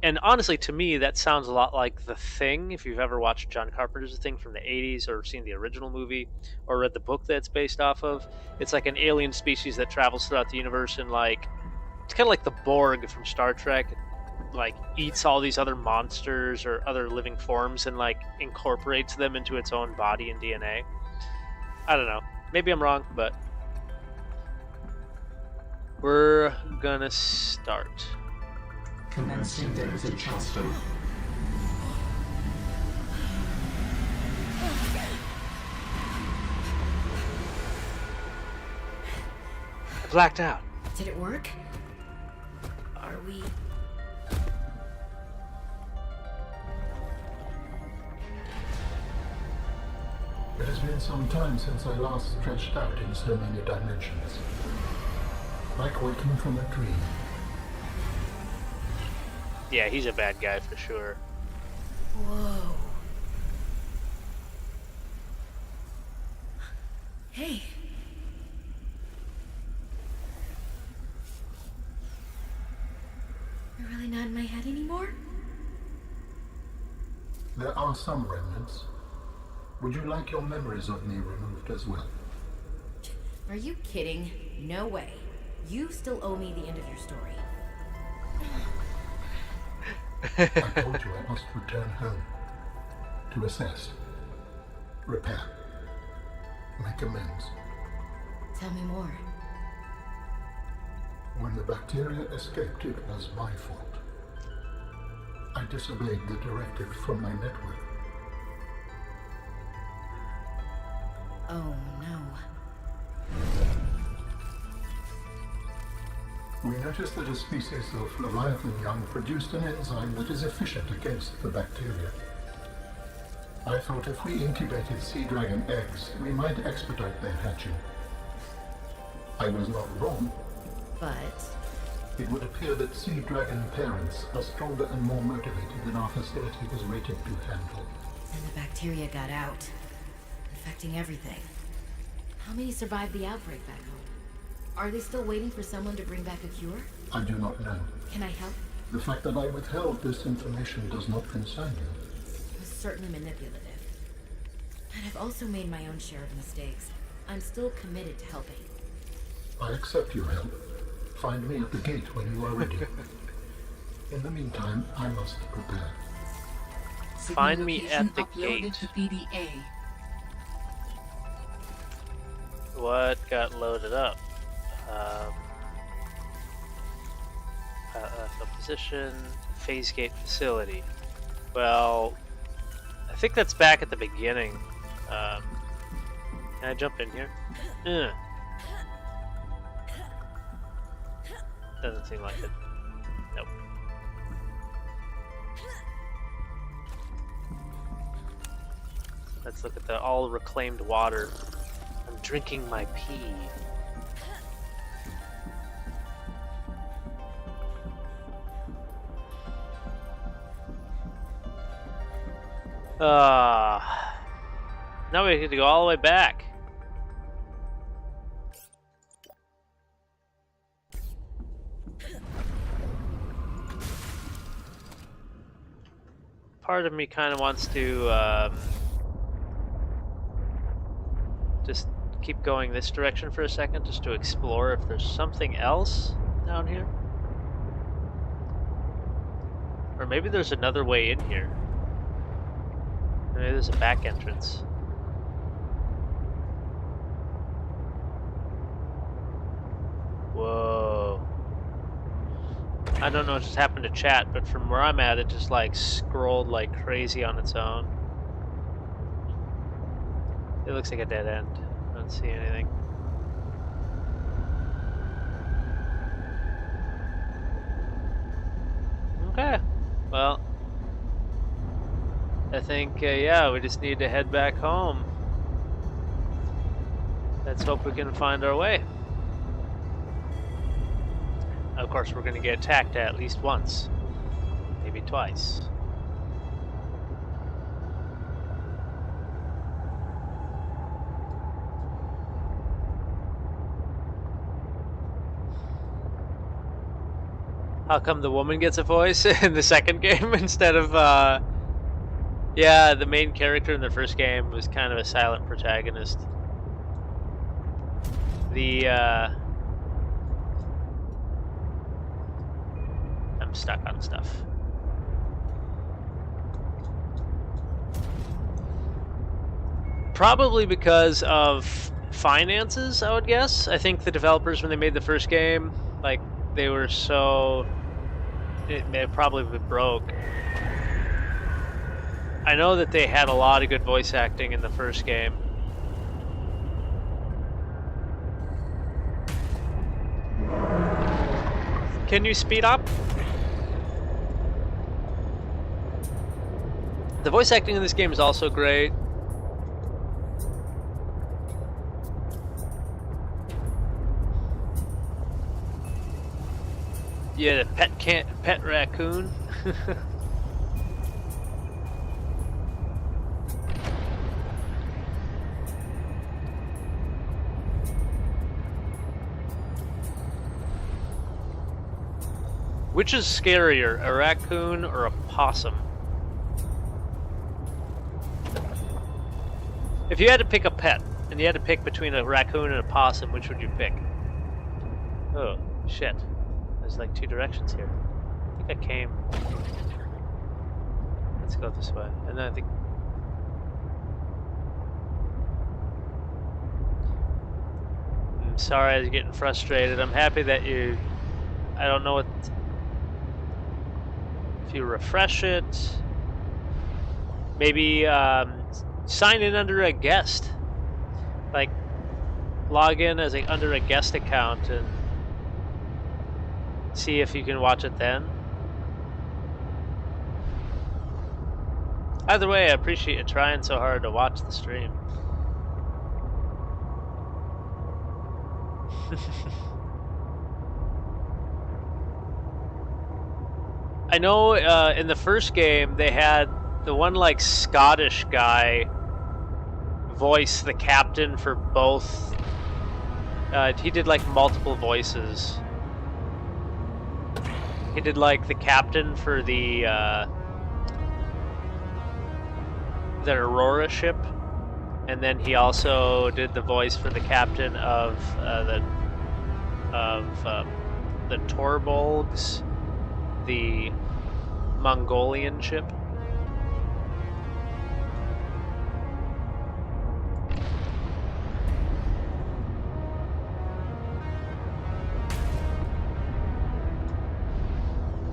And honestly, to me, that sounds a lot like The Thing. If you've ever watched John Carpenter's The Thing from the 80s, or seen the original movie, or read the book that it's based off of, it's like an alien species that travels throughout the universe, and like, it's kind of like the Borg from Star Trek. It, like, eats all these other monsters or other living forms and like incorporates them into its own body and DNA. I don't know. Maybe I'm wrong, but we're gonna start.
Commencing data transfer.
I blacked out.
Did it work? Are we...
It has been some time since I last stretched out in so many dimensions. Like waking from a dream.
Yeah, he's a bad guy for sure.
Whoa. Hey. You're really not in my head anymore?
There are some remnants. Would you like your memories of me removed as well?
Are you kidding? No way. You still owe me the end of your story.
I told you I must return home. To assess. Repair. Make amends.
Tell me more.
When the bacteria escaped, it was my fault. I disobeyed the directive from my network.
Oh no.
We noticed that a species of Leviathan young produced an enzyme that is efficient against the bacteria. I thought if we incubated sea dragon eggs, we might expedite their hatching. I was not wrong.
But
It would appear that sea dragon parents are stronger and more motivated than our facility was rated to handle.
and the bacteria got out, infecting everything. How many survived the outbreak back home? Are they still waiting for someone to bring back a cure?
I do not know.
Can I help?
The fact that I withheld this information does not concern you.
It was certainly manipulative. But I've also made my own share of mistakes. I'm still committed to helping.
I accept your help. Find me at the gate when you are ready. In the meantime, I must prepare.
Find me at the gate.
To PDA.
What got loaded up? Position, phase gate facility. Well, I think that's back at the beginning. Can I jump in here? Doesn't seem like it. Nope. Let's look at the all reclaimed water. I'm drinking my pee. Now we get to go all the way back. Part of me kind of wants to just keep going this direction for a second, just to explore if there's something else down here. Or maybe there's another way in here. Maybe there's a back entrance. Whoa. I don't know what just happened to chat, but from where I'm at, it just like scrolled like crazy on its own. It looks like a dead end. I don't see anything. Okay. Well, I think, yeah, we just need to head back home. Let's hope we can find our way. Of course, we're going to get attacked at least once. Maybe twice. How come the woman gets a voice in the second game instead of, yeah, the main character in the first game was kind of a silent protagonist. I'm stuck on stuff. Probably because of finances, I would guess. I think the developers, when they made the first game, like, they were so... It may have probably been broke. I know that they had a lot of good voice acting in the first game. Can you speed up? The voice acting in this game is also great. Yeah, the pet raccoon. Which is scarier, a raccoon or a possum? If you had to pick a pet, and you had to pick between a raccoon and a possum, which would you pick? Oh, shit. There's like two directions here. I think I came. Let's go this way. And then I think... I'm sorry I was getting frustrated. I'm happy that you... I don't know what... If you refresh it... Maybe sign in under a guest. log in as under a guest account and see if you can watch it then. Either way, I appreciate you trying so hard to watch the stream. I know in the first game they had the one like Scottish guy voice the captain for both. He did like multiple voices. He did like the captain for the Aurora ship, and then he also did the voice for the captain of the Torbolgs, the Mongolian ship.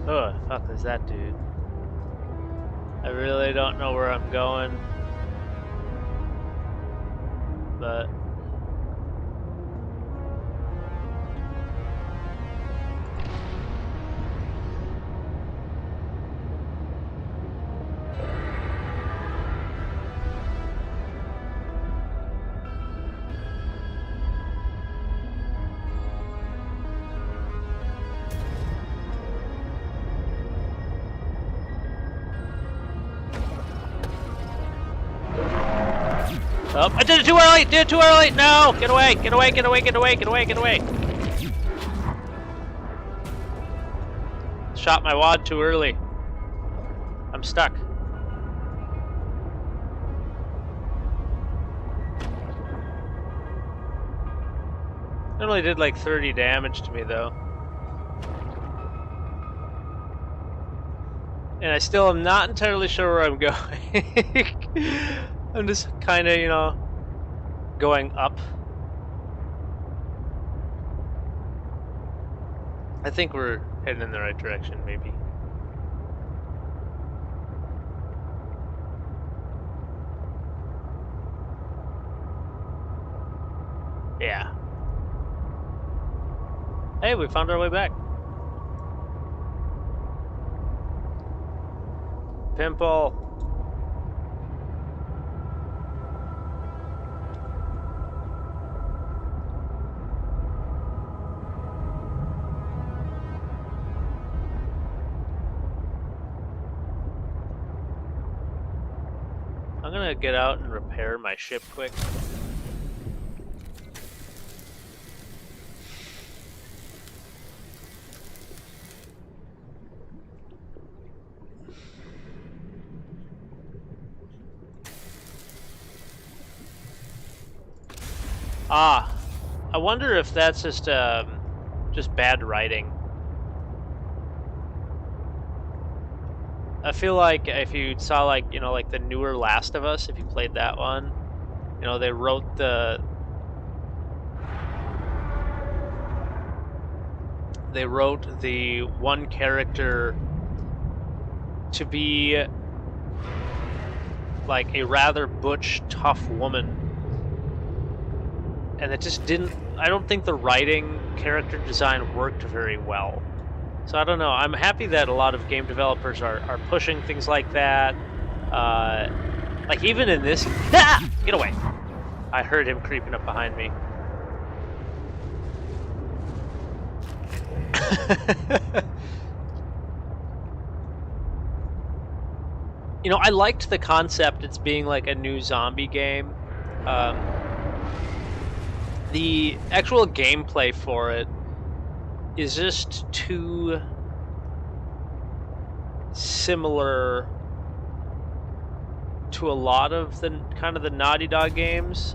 Oh, fuck is that dude? I really don't know where I'm going, but oh, I did it too early! Did it too early! No! Get away! Get away! Get away! Get away! Get away! Get away! Shot my wad too early. I'm stuck. It only did like 30 damage to me though. And I still am not entirely sure where I'm going. I'm just kind of, you know, going up. I think we're heading in the right direction, maybe. Yeah. Hey, we found our way back. Pimple. I'm gonna get out and repair my ship quick. Ah, I wonder if that's just bad writing. I feel like if you saw like, you know, like the newer Last of Us, if you played that one, you know, they wrote the one character to be like a rather butch, tough woman. And it just didn't, I don't think the writing, character design worked very well. So I don't know, I'm happy that a lot of game developers are pushing things like that. Like even in this, ah! Get away. I heard him creeping up behind me. You know, I liked the concept, it's being like a new zombie game. The actual gameplay for it is just too similar to a lot of the kind of the Naughty Dog games,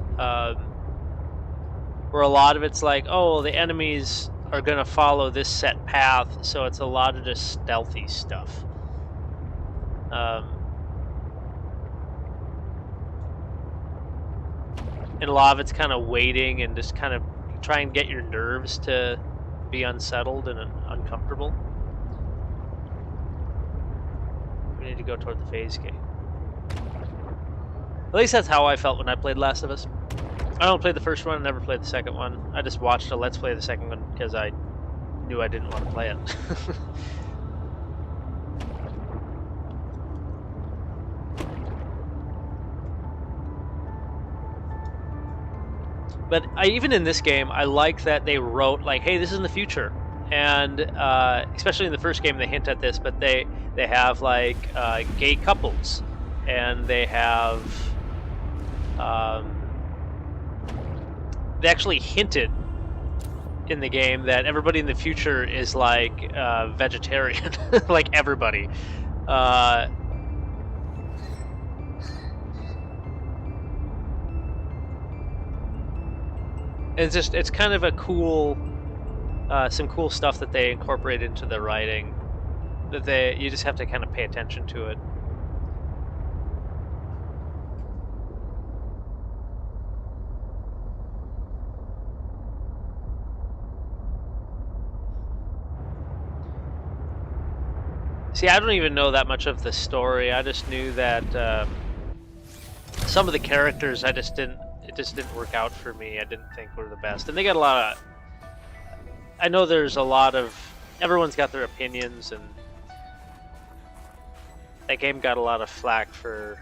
where a lot of it's like, oh, the enemies are gonna follow this set path, so it's a lot of just stealthy stuff. And a lot of it's kind of waiting and just kind of try and get your nerves to be unsettled and uncomfortable. We need to go toward the phase gate. At least that's how I felt when I played Last of Us. I don't play the first one, I never played the second one. I just watched a Let's Play of the second one because I knew I didn't want to play it. But even in this game, I like that they wrote, like, hey, this is in the future. And especially in the first game, they hint at this, but they have, like, gay couples. And they have... they actually hinted in the game that everybody in the future is, like, vegetarian. Like, everybody. It's kind of a cool, some cool stuff that they incorporate into the writing. That you just have to kind of pay attention to it. See, I don't even know that much of the story. I just knew that some of the characters it just didn't work out for me. I didn't think were the best. And they got a lot of... I know there's a lot of... Everyone's got their opinions, and that game got a lot of flack for...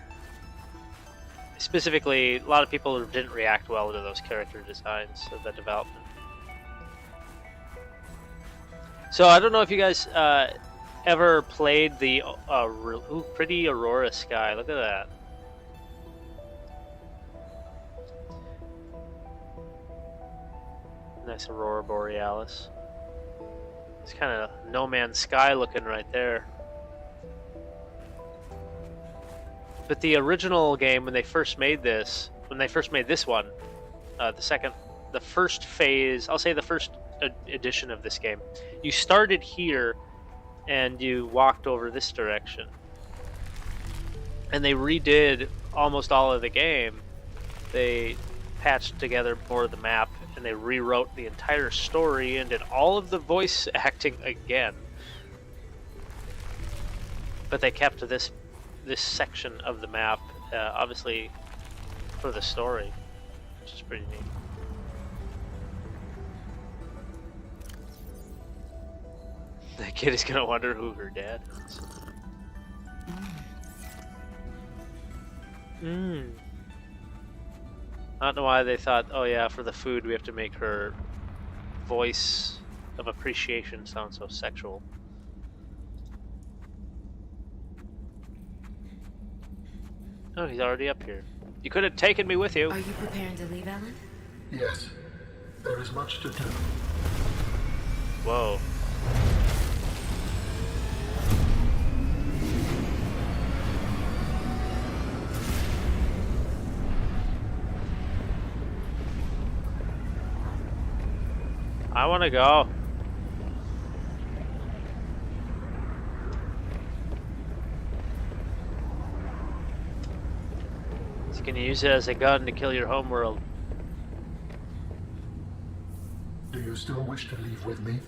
Specifically, a lot of people didn't react well to those character designs of the development. So I don't know if you guys ever played the pretty Aurora sky. Look at that. Nice Aurora Borealis. It's kind of No Man's Sky looking right there. But the original game, when they first made this one, the first phase, I'll say the first edition of this game, you started here and you walked over this direction. And they redid almost all of the game. They patched together more of the map, and they rewrote the entire story and did all of the voice acting again. But they kept this section of the map, obviously for the story, which is pretty neat. The kid is gonna wonder who her dad is. I don't know why they thought, oh yeah, for the food we have to make her voice of appreciation sound so sexual. Oh, he's already up here. You could have taken me with you.
Are you preparing to leave, Alan?
Yes. There is much to do.
Whoa. I want to go. You can use it as a gun to kill your homeworld.
Do you still wish to leave with me?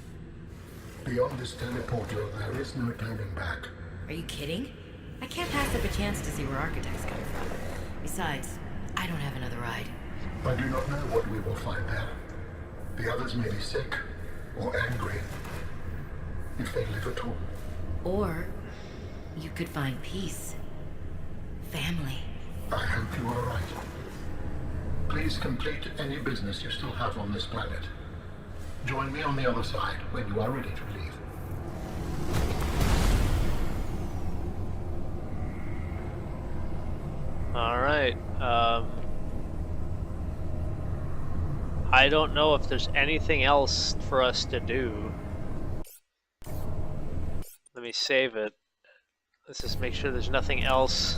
Beyond this teleporter, there is no turning back.
Are you kidding? I can't pass up a chance to see where Architect's coming from. Besides, I don't have another ride.
I do not know what we will find there. The others may be sick or angry, if they live at all.
Or you could find peace. Family.
I hope you are right. Please complete any business you still have on this planet. Join me on the other side when you are ready to leave.
Alright, I don't know if there's anything else for us to do. Let me save it. Let's just make sure there's nothing else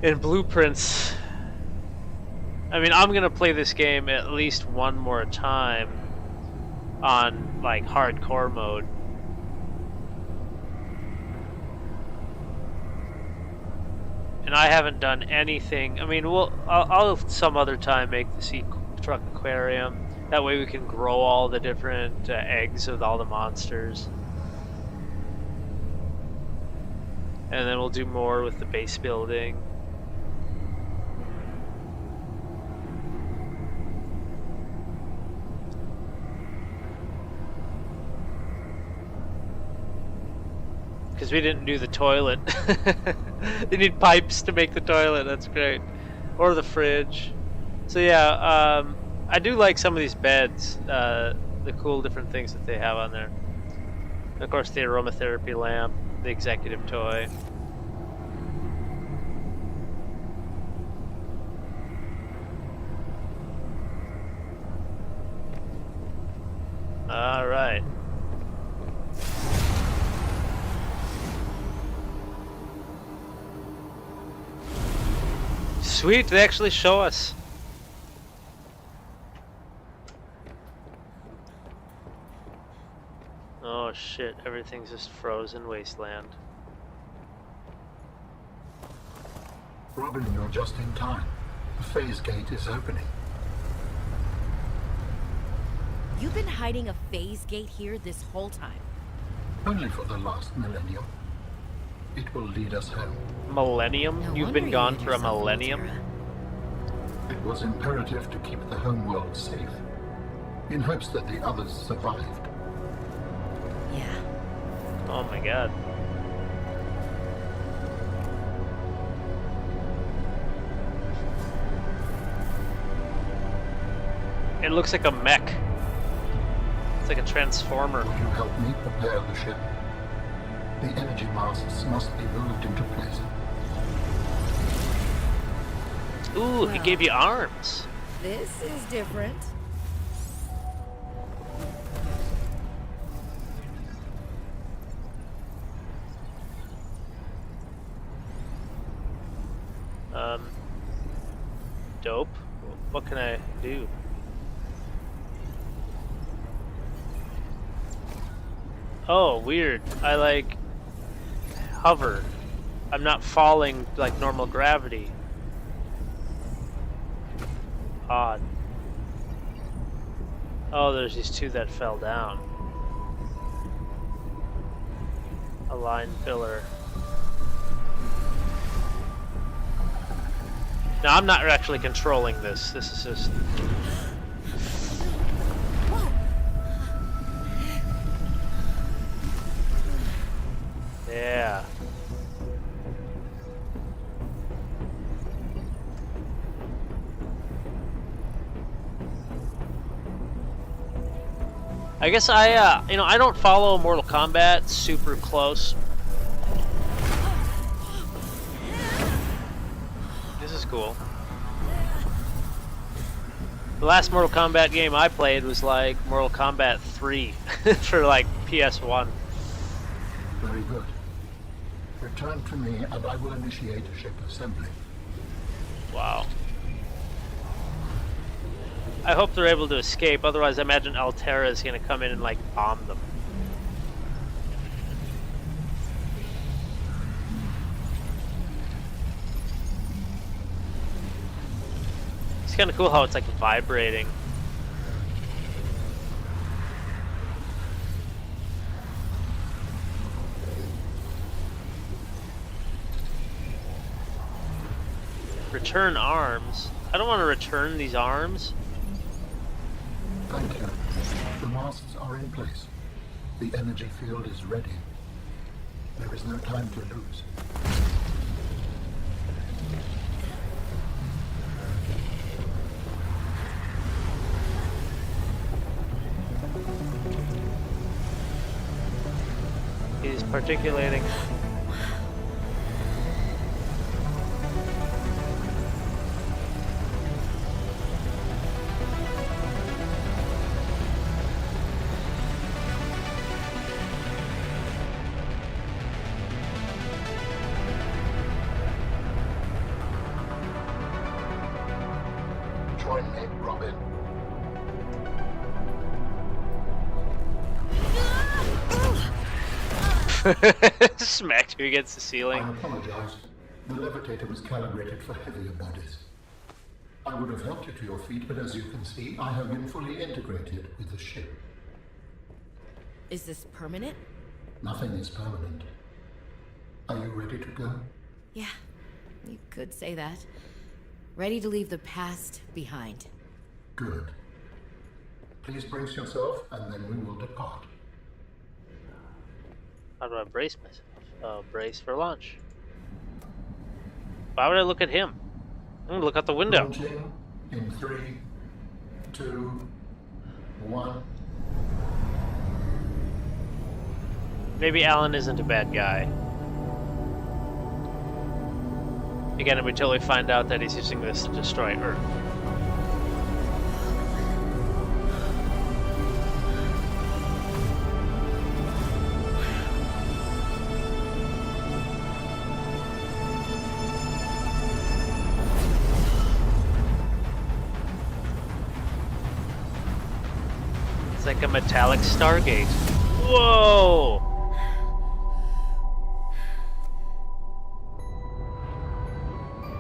in blueprints. I mean, I'm gonna play this game at least one more time on, like, hardcore mode. And I haven't done anything. I mean, I'll some other time make the sea truck aquarium. That way we can grow all the different eggs with all the monsters. And then we'll do more with the base building. because we didn't do the toilet. You need pipes to make the toilet. That's great. Or the fridge. So yeah, I do like some of these beds. The cool different things that they have on there. And of course, the aromatherapy lamp, the executive toy. All right. Sweet, they actually show us. Oh shit, everything's just frozen wasteland.
Robin, you're just in time. The phase gate is opening.
You've been hiding a phase gate here this whole time.
Only for the last millennium. It will lead us home.
Millennium?
No
You've
wonder
been
you
gone
hid
for a
yourself in
millennium?
Altera.
It was imperative to keep the homeworld safe, in hopes that the others survived.
Yeah.
Oh my god. It looks like a mech. It's like a transformer.
Will you help me prepare the ship? The energy masts must be moved into place.
Ooh, he gave you arms.
This is different.
Dope. What can I do? Oh, weird. I like hover. I'm not falling like normal gravity. Odd. Oh, there's these two that fell down. A line filler. Now, I'm not actually controlling this. This is just... Yeah. I guess I don't follow Mortal Kombat super close. This is cool. The last Mortal Kombat game I played was like Mortal Kombat 3 for like PS1.
Very good. Return to me and I will initiate ship assembly.
Wow. I hope they're able to escape, otherwise I imagine Altera is going to come in and like bomb them. It's kind of cool how it's like vibrating. Return arms? I don't want to return these arms.
Thank you. The masts are in place. The energy field is ready. There is no time to lose.
He's particulating.
Join me, Robin.
Smacked you against the ceiling.
I apologize. The levitator was calibrated for heavier bodies. I would have helped you to your feet, but as you can see, I have been fully integrated with the ship.
Is this permanent?
Nothing is permanent. Are you ready to go?
Yeah, you could say that. Ready to leave the past behind.
Good. Please brace yourself, and then we will depart.
How do I brace myself? brace for launch. Why would I look at him? I'm gonna look out the window.
Launching in 3, 2, 1.
Maybe Alan isn't a bad guy. Again, until we find out that he's using this to destroy Earth. It's like a metallic Stargate. Whoa!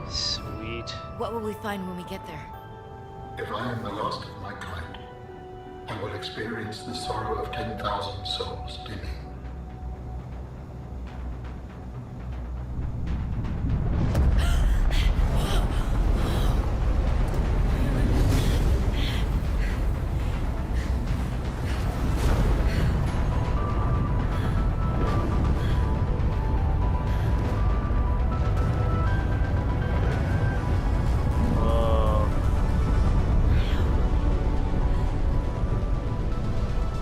Sweet.
What will we find when we get there?
If I am the last of my kind, I will experience the sorrow of 10,000 souls dimming.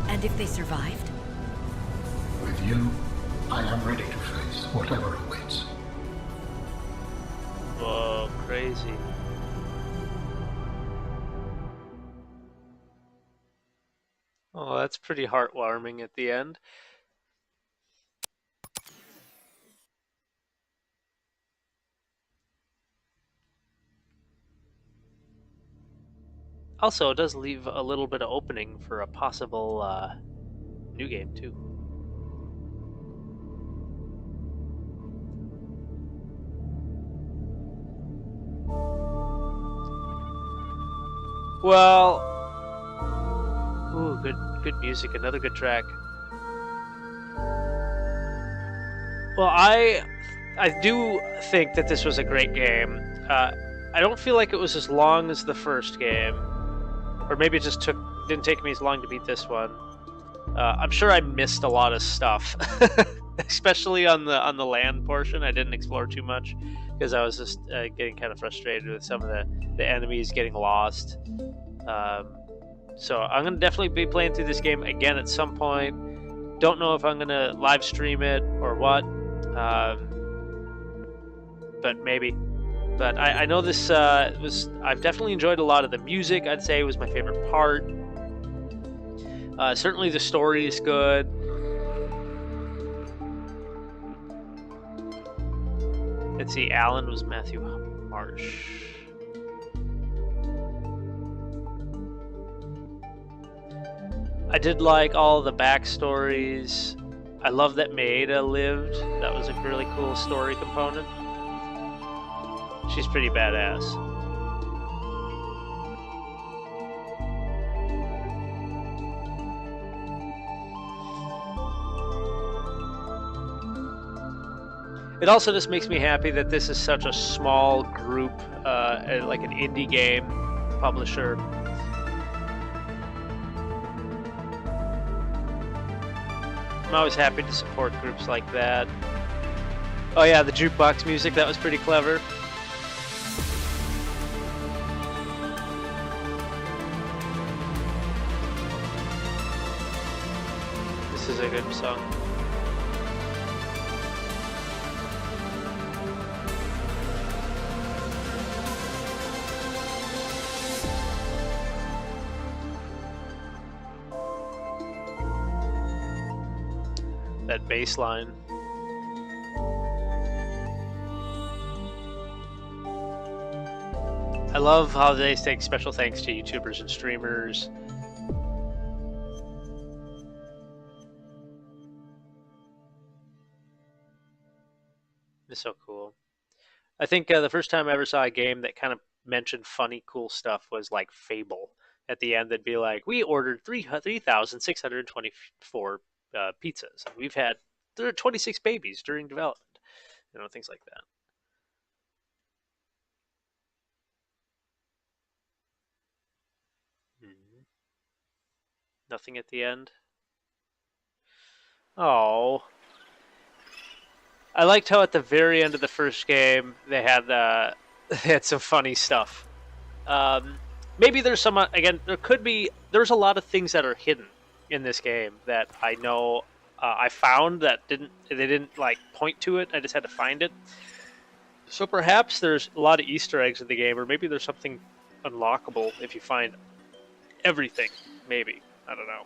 And if they survived?
With you, I am ready to face whatever awaits.
Whoa, crazy. Oh, that's pretty heartwarming at the end. Also, it does leave a little bit of opening for a possible new game, too. Well, ooh, good music, another good track. Well, I do think that this was a great game. I don't feel like it was as long as the first game, or maybe it just didn't take me as long to beat this one. I'm sure I missed a lot of stuff, especially on the land portion. I didn't explore too much because I was just getting kind of frustrated with some of the enemies getting lost. So I'm gonna definitely be playing through this game again at some point. Don't know if I'm gonna live stream it or what, but maybe. But I know this I've definitely enjoyed a lot of the music. I'd say it was my favorite part. Certainly the story is good. Let's see, Alan was Matthew Marsh. I did like all the backstories. I love that Maeda lived. That was a really cool story component. She's pretty badass. It also just makes me happy that this is such a small group, like an indie game publisher. I'm always happy to support groups like that. Oh yeah, the jukebox music, that was pretty clever. This is a good song. That bass line. I love how they take special thanks to YouTubers and streamers. It's so cool. I think the first time I ever saw a game that kind of mentioned funny, cool stuff was like Fable. At the end, they'd be like, "We ordered 3,624 pizzas, and we've had 26 babies during development." Things like that. Mm-hmm. Nothing at the end. Oh. I liked how at the very end of the first game they had they had some funny stuff. Maybe there's some again. There's a lot of things that are hidden in this game that I know I found that they didn't like point to it. I just had to find it. So perhaps there's a lot of Easter eggs in the game, or maybe there's something unlockable if you find everything. Maybe, I don't know.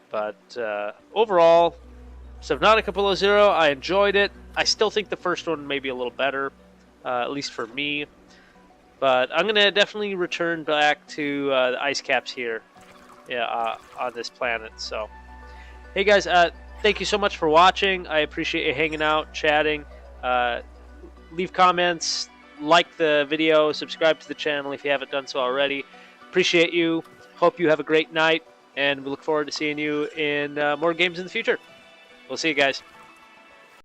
But overall, Subnautica Below Zero, I enjoyed it. I still think the first one may be a little better, at least for me. But I'm gonna definitely return back to the ice caps here, on this planet. So, hey guys, thank you so much for watching. I appreciate you hanging out, chatting. Leave comments, like the video, subscribe to the channel if you haven't done so already. Appreciate you. Hope you have a great night, and we look forward to seeing you in more games in the future. We'll see you guys.